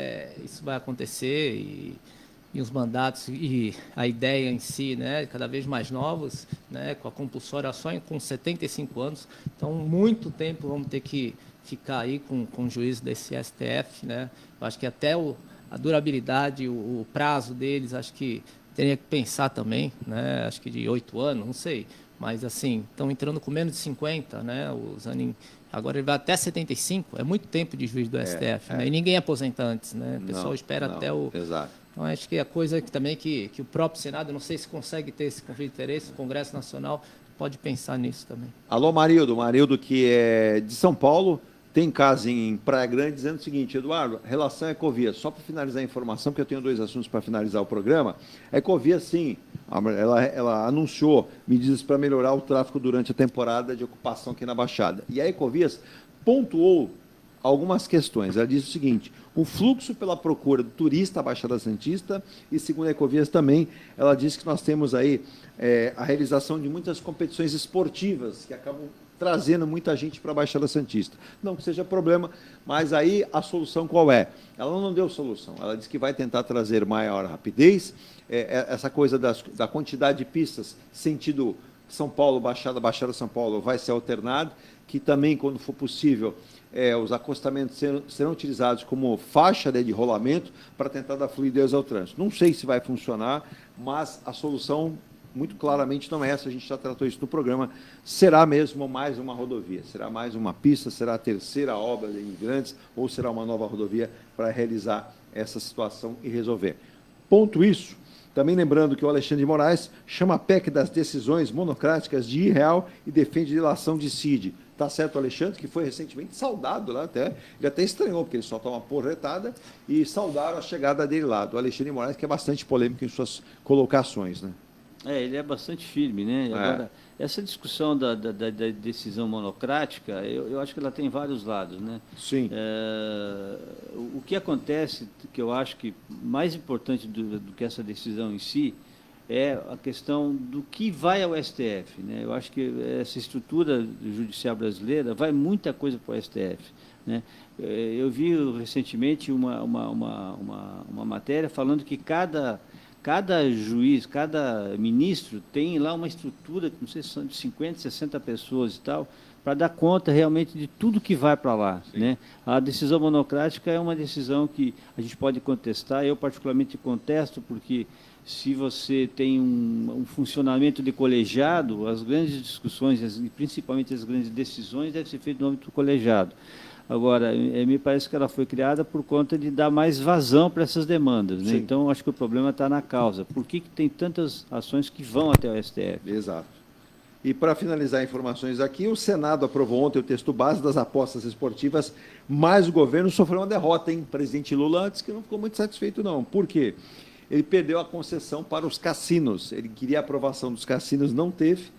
isso vai acontecer e os mandatos e a ideia em si, né? Cada vez mais novos, né? Com a compulsória só com 75 anos. Então muito tempo vamos ter que ficar aí com o juízo desse STF, né? Eu acho que até a durabilidade, o prazo deles, acho que teria que pensar também, né? Acho que de 8 anos, não sei. Mas, assim, estão entrando com menos de 50, né? Agora ele vai até 75, é muito tempo de juiz do STF, né? E ninguém aposenta antes, né? O pessoal espera até o... Exato. Então, acho que a coisa que também que o próprio Senado, não sei se consegue ter esse conflito de interesse, o Congresso Nacional pode pensar nisso também. Alô, Marildo que é de São Paulo, tem casa em Praia Grande, dizendo o seguinte: Eduardo, relação à Ecovia, só para finalizar a informação, porque eu tenho 2 assuntos para finalizar o programa. A Ecovia, sim, ela anunciou medidas para melhorar o tráfego durante a temporada de ocupação aqui na Baixada. E a Ecovias pontuou algumas questões. Ela disse o seguinte: o fluxo pela procura do turista à Baixada Santista, e segundo a Ecovias também, ela disse que nós temos aí a realização de muitas competições esportivas que acabam trazendo muita gente para a Baixada Santista. Não que seja problema, mas aí a solução qual é? Ela não deu solução. Ela disse que vai tentar trazer maior rapidez, essa coisa da quantidade de pistas, sentido São Paulo, Baixada São Paulo, vai ser alternado, que também, quando for possível, os acostamentos serão utilizados como faixa de rolamento para tentar dar fluidez ao trânsito. Não sei se vai funcionar, mas a solução muito claramente não é essa, a gente já tratou isso no programa, será mesmo mais uma rodovia, será mais uma pista, será a terceira obra de imigrantes ou será uma nova rodovia para realizar essa situação e resolver. Ponto isso, também lembrando que o Alexandre de Moraes chama a PEC das decisões monocráticas de irreal e defende dilação de CID. Tá certo, Alexandre, que foi recentemente saudado lá, ele até estranhou, porque ele só toma uma porretada, e saudaram a chegada dele lá, do Alexandre de Moraes, que é bastante polêmico em suas colocações, né? Ele é bastante firme, né? Agora, essa discussão da decisão monocrática, eu acho que ela tem vários lados, né? Sim. O que acontece, que eu acho que mais importante do que essa decisão em si, é a questão do que vai ao STF, né? Eu acho que essa estrutura judicial brasileira vai muita coisa para o STF, né? Eu vi recentemente uma matéria falando que cada juiz, cada ministro tem lá uma estrutura, não sei se são de 50, 60 pessoas e tal, para dar conta realmente de tudo que vai para lá, né? A decisão monocrática é uma decisão que a gente pode contestar, eu particularmente contesto, porque se você tem um funcionamento de colegiado, as grandes discussões, e principalmente as grandes decisões, devem ser feitas no âmbito do colegiado. Agora, me parece que ela foi criada por conta de dar mais vazão para essas demandas, né? Então, acho que o problema está na causa. Por que tem tantas ações que vão até o STF? Exato. E, para finalizar informações aqui, o Senado aprovou ontem o texto base das apostas esportivas, mas o governo sofreu uma derrota, hein? O presidente Lula antes que não ficou muito satisfeito, não. Por quê? Ele perdeu a concessão para os cassinos. Ele queria a aprovação dos cassinos, não teve.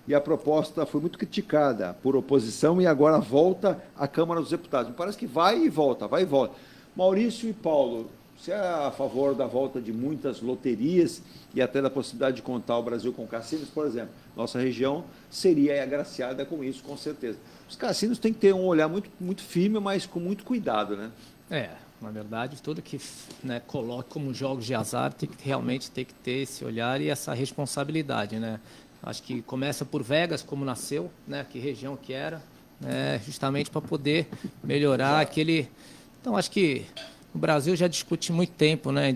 E a proposta foi muito criticada por oposição e agora volta à Câmara dos Deputados. Me parece que vai e volta, vai e volta. Maurício e Paulo, você é a favor da volta de muitas loterias e até da possibilidade de contar o Brasil com cassinos? Por exemplo, nossa região seria agraciada com isso, com certeza. Os cassinos têm que ter um olhar muito, muito firme, mas com muito cuidado, né? Na verdade, tudo que, né, coloca como jogos de azar tem que realmente ter que ter esse olhar e essa responsabilidade, né? Acho que começa por Vegas, como nasceu, né? Que região que era, né? Justamente para poder melhorar aquele... Então, acho que o Brasil já discute muito tempo, né?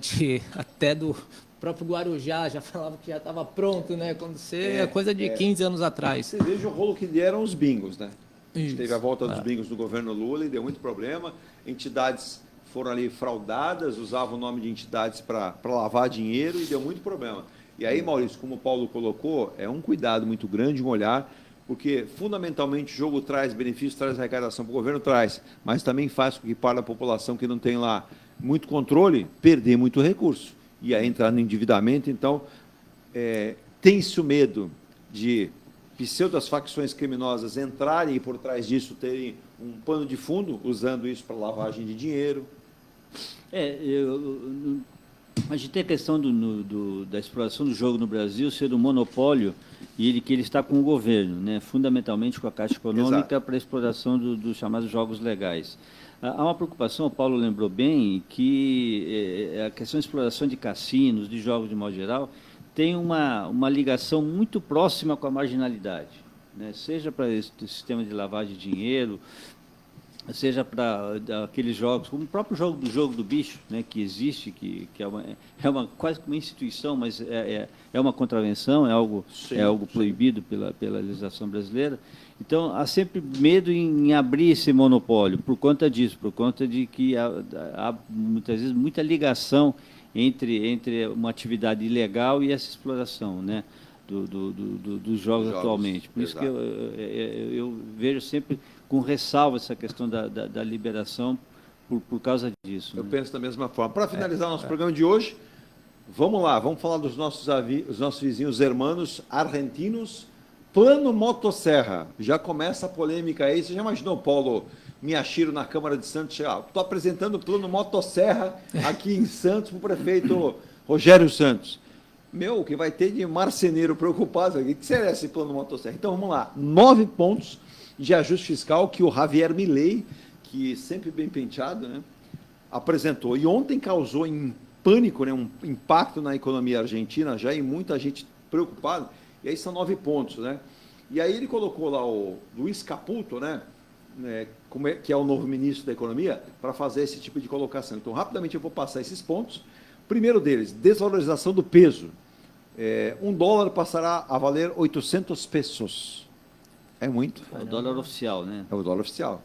Até do próprio Guarujá, já falava que já estava pronto, né? Quando é coisa de 15 anos atrás. Você veja o rolo que deram os bingos, né? A gente teve a volta dos bingos do governo Lula e deu muito problema. Entidades foram ali fraudadas, usavam o nome de entidades para lavar dinheiro e deu muito problema. E aí, Maurício, como o Paulo colocou, é um cuidado muito grande, um olhar, porque fundamentalmente o jogo traz benefícios, traz arrecadação para o governo, traz, mas também faz com que para a população que não tem lá muito controle, perder muito recurso. E aí entrar no endividamento. Então, tem-se o medo de pseudas facções criminosas entrarem e, por trás disso, terem um pano de fundo, usando isso para lavagem de dinheiro. A gente tem a questão da exploração do jogo no Brasil ser um monopólio e que ele está com o governo, né? Fundamentalmente com a Caixa Econômica para a exploração dos chamados jogos legais. Há uma preocupação, o Paulo lembrou bem, que a questão da exploração de cassinos, de jogos de modo geral, tem uma ligação muito próxima com a marginalidade, né? Seja para esse sistema de lavagem de dinheiro, seja para aqueles jogos, como o próprio jogo do bicho, né, que existe, que é quase uma instituição, mas é uma contravenção, é algo proibido pela legislação brasileira. Então, há sempre medo em abrir esse monopólio, por conta disso, por conta de que há muitas vezes muita ligação entre uma atividade ilegal e essa exploração, né, dos jogos atualmente. Por isso que eu vejo sempre com ressalva essa questão da liberação por causa disso. Eu penso da mesma forma. Para finalizar nosso programa de hoje, vamos lá, vamos falar dos nossos vizinhos hermanos argentinos. Plano Motosserra. Já começa a polêmica aí. Você já imaginou, Paulo Miyashiro na Câmara de Santos? Estou apresentando o Plano Motosserra aqui em Santos para o prefeito Rogério Santos. O que vai ter de marceneiro preocupado aqui? O que será esse Plano Motosserra? Então, vamos lá. 9 pontos de ajuste fiscal que o Javier Milei, que sempre bem penteado, né, apresentou. E ontem causou em pânico, né, um impacto na economia argentina, já e muita gente preocupada. E aí são 9 pontos, né? E aí ele colocou lá o Luiz Caputo, né, que é o novo ministro da Economia, para fazer esse tipo de colocação. Então, rapidamente eu vou passar esses pontos. Primeiro deles, desvalorização do peso. $1 passará a valer 800 pesos. É muito. É o dólar oficial, né? É o dólar oficial.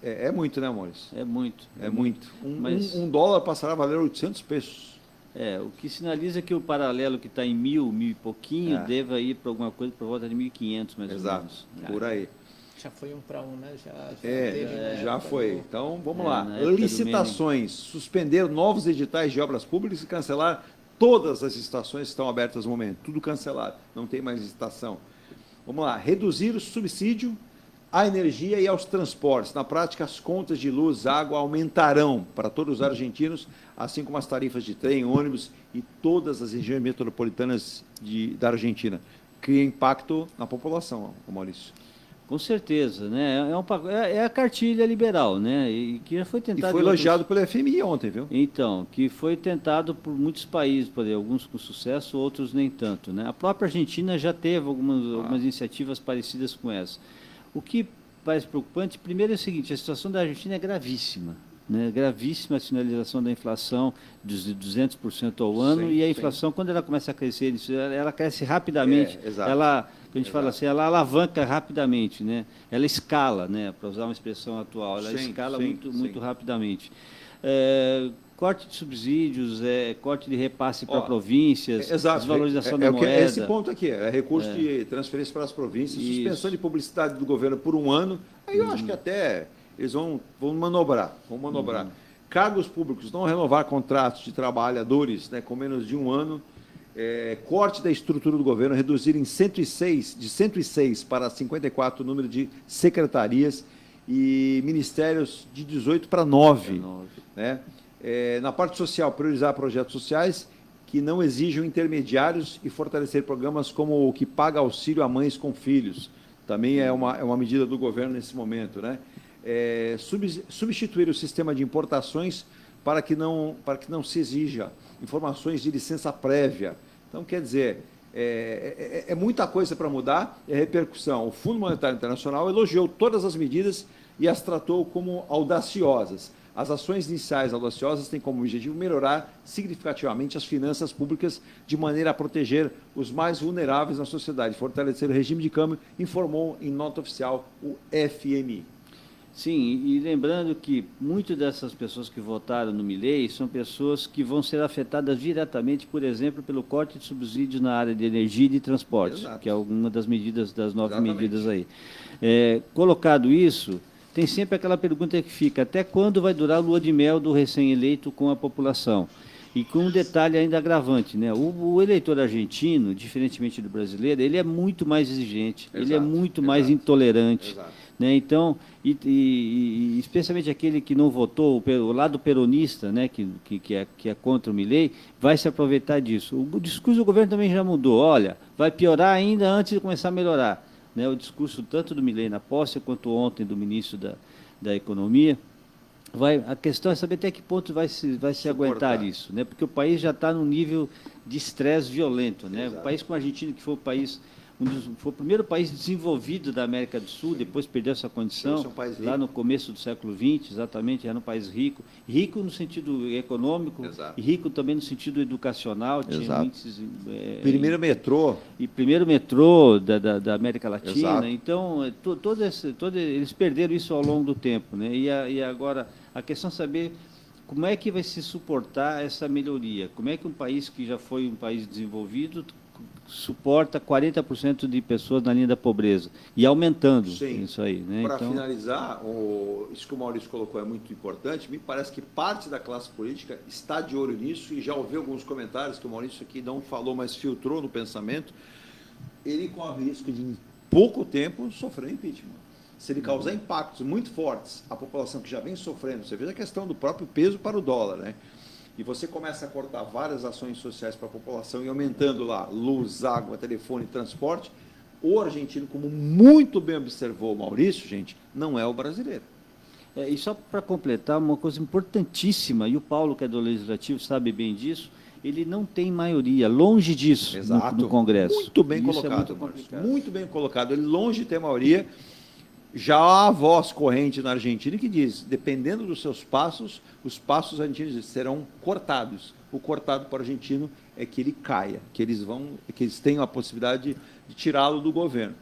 É muito, né, Maurício? É muito. É muito. Um dólar passará a valer 800 pesos. O que sinaliza que o paralelo que está em 1.000 e pouquinho deva ir para alguma coisa por volta de 1.500, mais ou menos. Por aí. Já foi 1 para 1, né? Já foi. Então, vamos lá. Licitações. Suspender novos editais de obras públicas e cancelar todas as estações que estão abertas no momento. Tudo cancelado. Não tem mais licitação. Vamos lá. Reduzir o subsídio à energia e aos transportes. Na prática, as contas de luz e água aumentarão para todos os argentinos, assim como as tarifas de trem, ônibus e todas as regiões metropolitanas da Argentina. Cria impacto na população, Maurício. Com certeza, né? É a cartilha liberal, né? E que já foi tentado. E foi elogiado pelo FMI ontem, viu? Então, que foi tentado por muitos países, alguns com sucesso, outros nem tanto, né? A própria Argentina já teve algumas iniciativas parecidas com essa. O que parece preocupante, primeiro é o seguinte: a situação da Argentina é gravíssima, né? Gravíssima a sinalização da inflação de 200% ao ano, e a inflação, quando ela começa a crescer, ela cresce rapidamente. A gente fala assim, ela alavanca rapidamente, né? Ela escala, né? Para usar uma expressão atual, ela escala muito rapidamente. Corte de subsídios, corte de repasse para províncias, desvalorização da moeda. Esse ponto aqui, recurso de transferência para as províncias, suspensão de publicidade do governo por 1 ano. Aí eu acho que até eles vão manobrar. Cargos públicos, não renovar contratos de trabalhadores, né, com menos de 1 ano. Corte da estrutura do governo, reduzir de 106 para 54 o número de secretarias e ministérios de 18 para 9. Né? Na parte social, priorizar projetos sociais que não exijam intermediários e fortalecer programas como o que paga auxílio a mães com filhos. Também é uma medida do governo nesse momento. Né? Substituir o sistema de importações para que não se exija informações de licença prévia. Então, quer dizer, é muita coisa para mudar, repercussão. O Fundo Monetário Internacional elogiou todas as medidas e as tratou como audaciosas. As ações iniciais audaciosas têm como objetivo melhorar significativamente as finanças públicas de maneira a proteger os mais vulneráveis na sociedade, fortalecer o regime de câmbio, informou em nota oficial o FMI. Sim, e lembrando que muitas dessas pessoas que votaram no Milei são pessoas que vão ser afetadas diretamente, por exemplo, pelo corte de subsídios na área de energia e de transporte, que é uma das medidas, das 9 medidas aí. Colocado isso, tem sempre aquela pergunta que fica: até quando vai durar a lua de mel do recém-eleito com a população? E com um detalhe ainda agravante, né? O eleitor argentino, diferentemente do brasileiro, ele é muito mais exigente, ele é muito mais intolerante. Né? Então, especialmente aquele que não votou, o lado peronista, né? que é contra o Milei, vai se aproveitar disso. O discurso do governo também já mudou. Olha, vai piorar ainda antes de começar a melhorar. Né? O discurso tanto do Milei na posse, quanto ontem do ministro da Economia. A questão é saber até que ponto vai se aguentar isso, né? Porque o país já está num nível de estresse violento, né? O país como a Argentina, que foi foi o primeiro país desenvolvido da América do Sul, depois perdeu essa condição, lá no começo do século XX, exatamente, era um país rico no sentido econômico, e rico também no sentido educacional, tinha índices... primeiro metrô. E primeiro metrô da América Latina, então, eles perderam isso ao longo do tempo, né? E agora, a questão é saber como é que vai se suportar essa melhoria, como é que um país que já foi um país desenvolvido suporta 40% de pessoas na linha da pobreza e aumentando isso aí, né? Para finalizar, isso que o Maurício colocou é muito importante. Me parece que parte da classe política está de olho nisso e já ouvi alguns comentários que o Maurício aqui não falou, mas filtrou no pensamento. Ele corre o risco de, em pouco tempo, sofrer impeachment. Se ele causar impactos muito fortes à população que já vem sofrendo, você vê a questão do próprio peso para o dólar, né? E você começa a cortar várias ações sociais para a população e aumentando lá luz, água, telefone e transporte, o argentino, como muito bem observou o Maurício, gente, não é o brasileiro. E só para completar, uma coisa importantíssima, e o Paulo, que é do Legislativo, sabe bem disso, ele não tem maioria, longe disso no Congresso. Muito bem colocado, muito bem colocado. Ele longe de ter maioria. Já há a voz corrente na Argentina que diz, dependendo dos seus passos, os passos argentinos serão cortados. O cortado para o argentino é que ele caia, que eles tenham a possibilidade de tirá-lo do governo.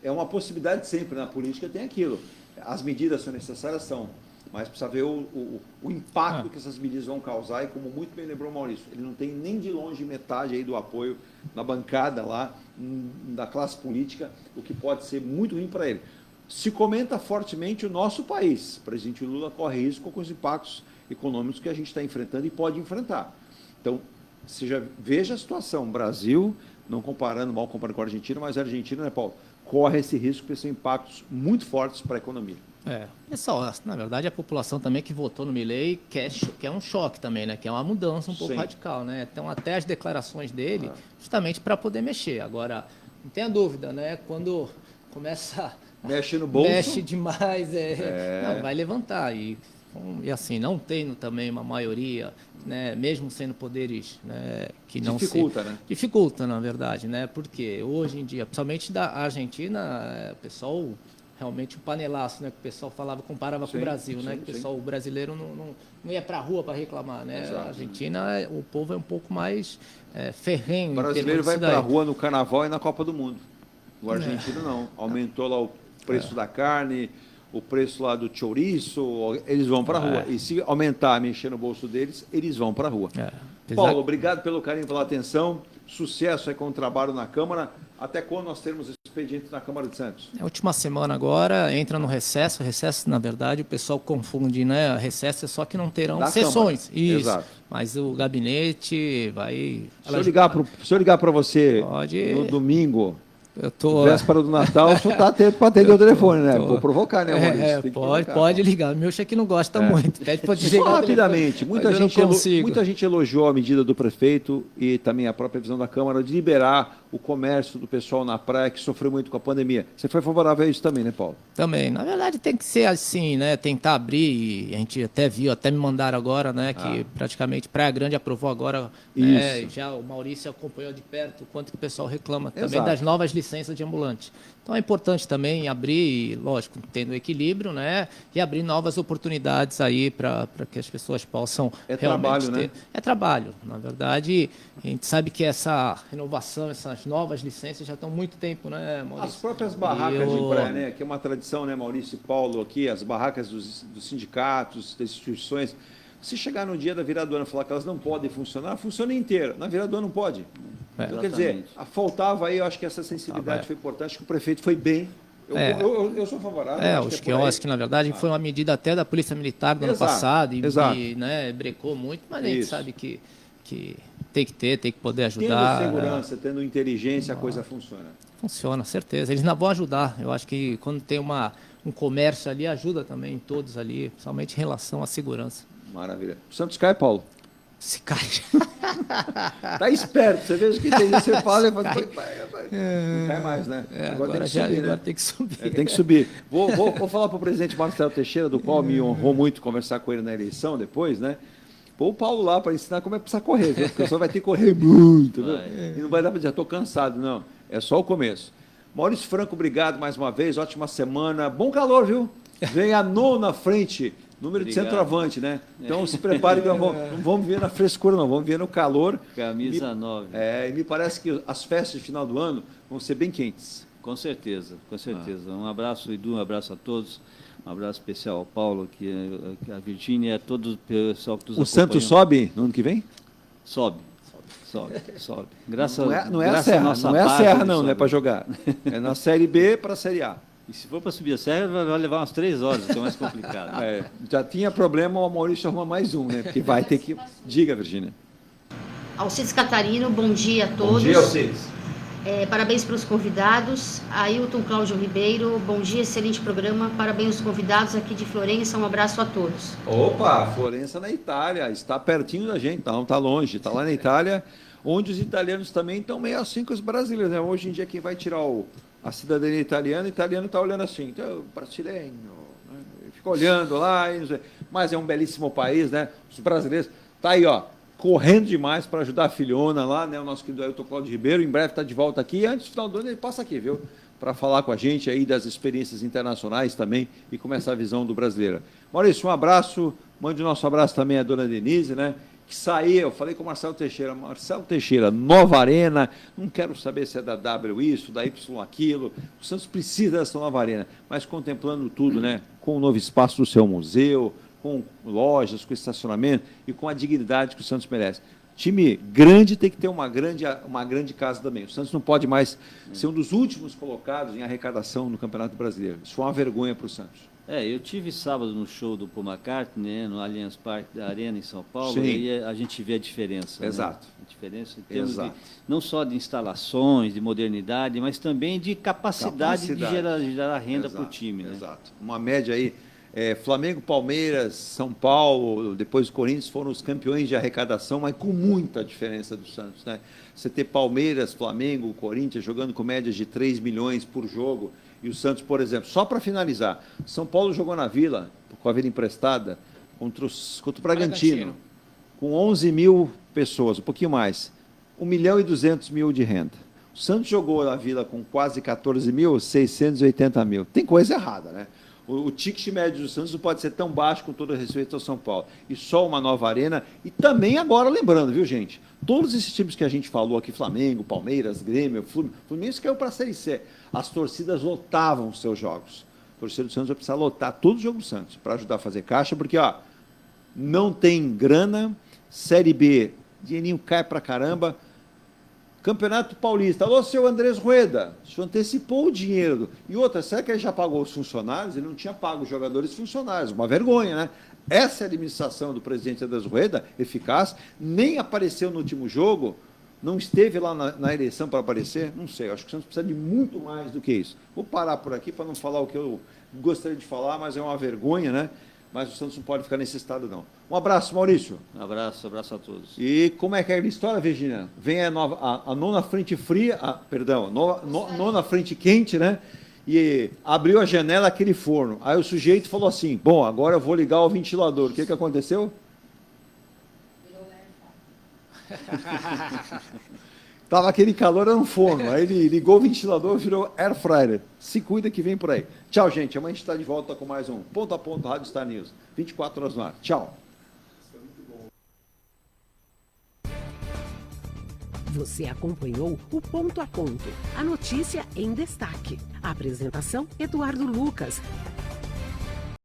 É uma possibilidade sempre, na política tem aquilo. As medidas são necessárias, mas precisa ver o impacto que essas medidas vão causar, e como muito bem lembrou o Maurício, ele não tem nem de longe metade aí do apoio na bancada lá, da classe política, o que pode ser muito ruim para ele. Se comenta fortemente o nosso país. O presidente Lula corre risco com os impactos econômicos que a gente está enfrentando e pode enfrentar. Então, veja a situação. Brasil, não comparando com a Argentina, mas a Argentina, né, Paulo, corre esse risco porque são impactos muito fortes para a economia. Pessoal, na verdade, a população também que votou no Milei quer um choque também, né? Quer uma mudança um pouco radical, né? Então, até as declarações dele, justamente para poder mexer. Agora, não tenha dúvida, né? Quando começa... Mexe no bolso. Mexe demais, não, vai levantar. E assim, não tendo também uma maioria, né, mesmo sendo poderes, né, que não né? Dificulta, na verdade, né? Porque hoje em dia, principalmente da Argentina, o pessoal, realmente o panelaço, né, que o pessoal comparava com o Brasil, né? Que o brasileiro não ia para a rua para reclamar, né? A Argentina, o povo é um pouco mais ferrenho. O brasileiro vai para a rua no Carnaval e na Copa do Mundo. O argentino não. Aumentou lá o preço da carne, o preço lá do chouriço, eles vão para a rua. E se aumentar, mexer no bolso deles, eles vão para a rua. Paulo, obrigado pelo carinho, pela atenção. Sucesso aí com o trabalho na Câmara. Até quando nós teremos expediente na Câmara de Santos? A última semana agora, entra no recesso. Recesso, na verdade, o pessoal confunde, né? Recesso é só que não terão sessões. Isso. Exato. Mas o gabinete vai... Se eu ligar para você no domingo... Véspera do Natal, o senhor está atento para atender o telefone, né? Vou provocar, né, Maurício? Pode ligar. O meu cheque não gosta muito. Pede para desligar. Só rapidamente, muita gente elogiou a medida do prefeito e também a própria visão da Câmara de liberar o comércio do pessoal na praia que sofreu muito com a pandemia. Você foi favorável a isso também, né, Paulo? Também. Na verdade, tem que ser assim, né? Tentar abrir, e a gente até viu, até me mandaram agora, né? Que praticamente Praia Grande aprovou agora, né, já o Maurício acompanhou de perto o quanto que o pessoal reclama também das novas licenças de ambulante. Então é importante também abrir, lógico, tendo equilíbrio, né? E abrir novas oportunidades aí para que as pessoas possam realmente trabalho, ter. Né? É trabalho. Na verdade, a gente sabe que essa renovação, essas novas licenças já estão há muito tempo, né, Maurício? As próprias barracas de praia, né? Que é uma tradição, né, Maurício e Paulo, aqui, as barracas dos sindicatos, das instituições. Se chegar no dia da virada do ano e falar que elas não podem funcionar, funciona inteira. Na virada do ano não pode. Então, quer dizer, faltava aí, eu acho que essa sensibilidade foi importante, que o prefeito foi bem Eu sou favorável. Os quiosques, na verdade, foi uma medida até da Polícia Militar do ano passado e né, brecou muito, mas a gente sabe que tem que poder ajudar. Tendo segurança, tendo inteligência, a coisa funciona. Funciona, certeza. Eles ainda vão ajudar. Eu acho que quando tem um comércio ali, ajuda também todos ali, principalmente em relação à segurança. Maravilha. O Santos cai, Paulo? Se cai. Tá esperto, você vê que tem, você fala e fala, não cai mais, né? Agora tem que subir. Tem que subir. Vou falar para o presidente Marcelo Teixeira, do qual me honrou muito conversar com ele na eleição depois, né? Pô o Paulo lá para ensinar como é que precisa correr, viu? Porque o pessoal vai ter que correr muito, viu? E não vai dar para dizer, estou cansado, não. É só o começo. Maurício Franco, obrigado mais uma vez, ótima semana. Bom calor, viu? Vem a nona frente, número de centroavante, né? Então se prepare, que não vamos ver na frescura, não, vamos ver no calor. Camisa 9. E me parece que as festas de final do ano vão ser bem quentes. Com certeza, com certeza. Um abraço, Edu, um abraço a todos. Um abraço especial ao Paulo, a Virgínia, a todo o pessoal que nos acompanha. O Santos sobe no ano que vem? Sobe. Graças não é a Serra, não é para jogar. É na Série B para a Série A. E se for para subir a serra, vai levar umas 3 horas, que é mais complicado. Já tinha problema, o Maurício arruma mais um, né? Porque vai ter que... Diga, Virgínia. Alcides Catarino, bom dia a todos. Bom dia, Alcides. Parabéns para os convidados. Ailton Cláudio Ribeiro, bom dia, excelente programa. Parabéns aos convidados aqui de Florença, um abraço a todos. Opa, Florença na Itália, está pertinho da gente, não está longe, está lá na Itália, onde os italianos também estão meio assim com os brasileiros, né? Hoje em dia quem vai tirar a cidadania italiana, o italiano está olhando assim, então, brasileiro, né? Fica olhando lá, mas é um belíssimo país, né? Os brasileiros, tá aí, ó, correndo demais para ajudar a filhona lá, né? O nosso querido Ailton Cláudio Ribeiro, em breve está de volta aqui, e antes do final do ano ele passa aqui, viu? Para falar com a gente aí das experiências internacionais também e como essa visão do brasileiro. Maurício, um abraço, mande o nosso abraço também à dona Denise, né? Que saiu, eu falei com o Marcelo Teixeira, nova arena, não quero saber se é da W isso, da Y aquilo, o Santos precisa dessa nova arena, mas contemplando tudo, né? Com o novo espaço do seu museu, com lojas, com estacionamento e com a dignidade que o Santos merece. Time grande tem que ter uma grande casa também. O Santos não pode mais ser um dos últimos colocados em arrecadação no Campeonato Brasileiro. Isso foi uma vergonha para o Santos. Eu tive sábado no show do Paul McCartney, né, no Allianz Parque da Arena em São Paulo, Sim. e aí a gente vê a diferença. Exato. Né? A diferença em termos não só de instalações, de modernidade, mas também de capacidade. De gerar renda para o time. Né? Exato. Uma média aí. Flamengo, Palmeiras, São Paulo, depois o Corinthians foram os campeões de arrecadação, mas com muita diferença do Santos, né? Você ter Palmeiras, Flamengo, Corinthians jogando com médias de 3 milhões por jogo, e o Santos, por exemplo, só para finalizar, São Paulo jogou na Vila, com a Vila emprestada, contra o Bragantino, com 11 mil pessoas, um pouquinho mais, 1.200.000 de renda. O Santos jogou na Vila com quase 14 mil, 680 mil. Tem coisa errada, né? O ticket médio do Santos não pode ser tão baixo com todo respeito ao São Paulo. E só uma nova arena. E também agora, lembrando, viu, gente? Todos esses times que a gente falou aqui, Flamengo, Palmeiras, Grêmio, Fluminense caiu para a Série C. As torcidas lotavam os seus jogos. A torcida do Santos vai precisar lotar todos os jogos do Santos para ajudar a fazer caixa, porque não tem grana, Série B, dinheirinho cai para caramba. Campeonato Paulista. Alô, seu Andrés Rueda, o senhor antecipou o dinheiro. E outra, será que ele já pagou os funcionários? Ele não tinha pago os jogadores e funcionários. Uma vergonha, né? Essa é a administração do presidente Andrés Rueda, eficaz, nem apareceu no último jogo, não esteve lá na eleição para aparecer, não sei, acho que o Santos precisa de muito mais do que isso. Vou parar por aqui para não falar o que eu gostaria de falar, mas é uma vergonha, né? Mas o Santos não pode ficar nesse estado, não. Um abraço, Maurício. Um abraço a todos. E como é que é a história, Virgínia? Vem a nona frente fria, nona frente quente, né? E abriu a janela, aquele forno. Aí o sujeito falou assim, bom, agora eu vou ligar o ventilador. O que aconteceu? Tava aquele calor, era um forno. Aí ele ligou o ventilador, virou air fryer. Se cuida que vem por aí. Tchau, gente. Amanhã a gente está de volta com mais um Ponto a Ponto Rádio Star News. 24 horas no ar. Tchau. Você acompanhou o Ponto a Ponto. A notícia em destaque. A apresentação, Eduardo Lucas.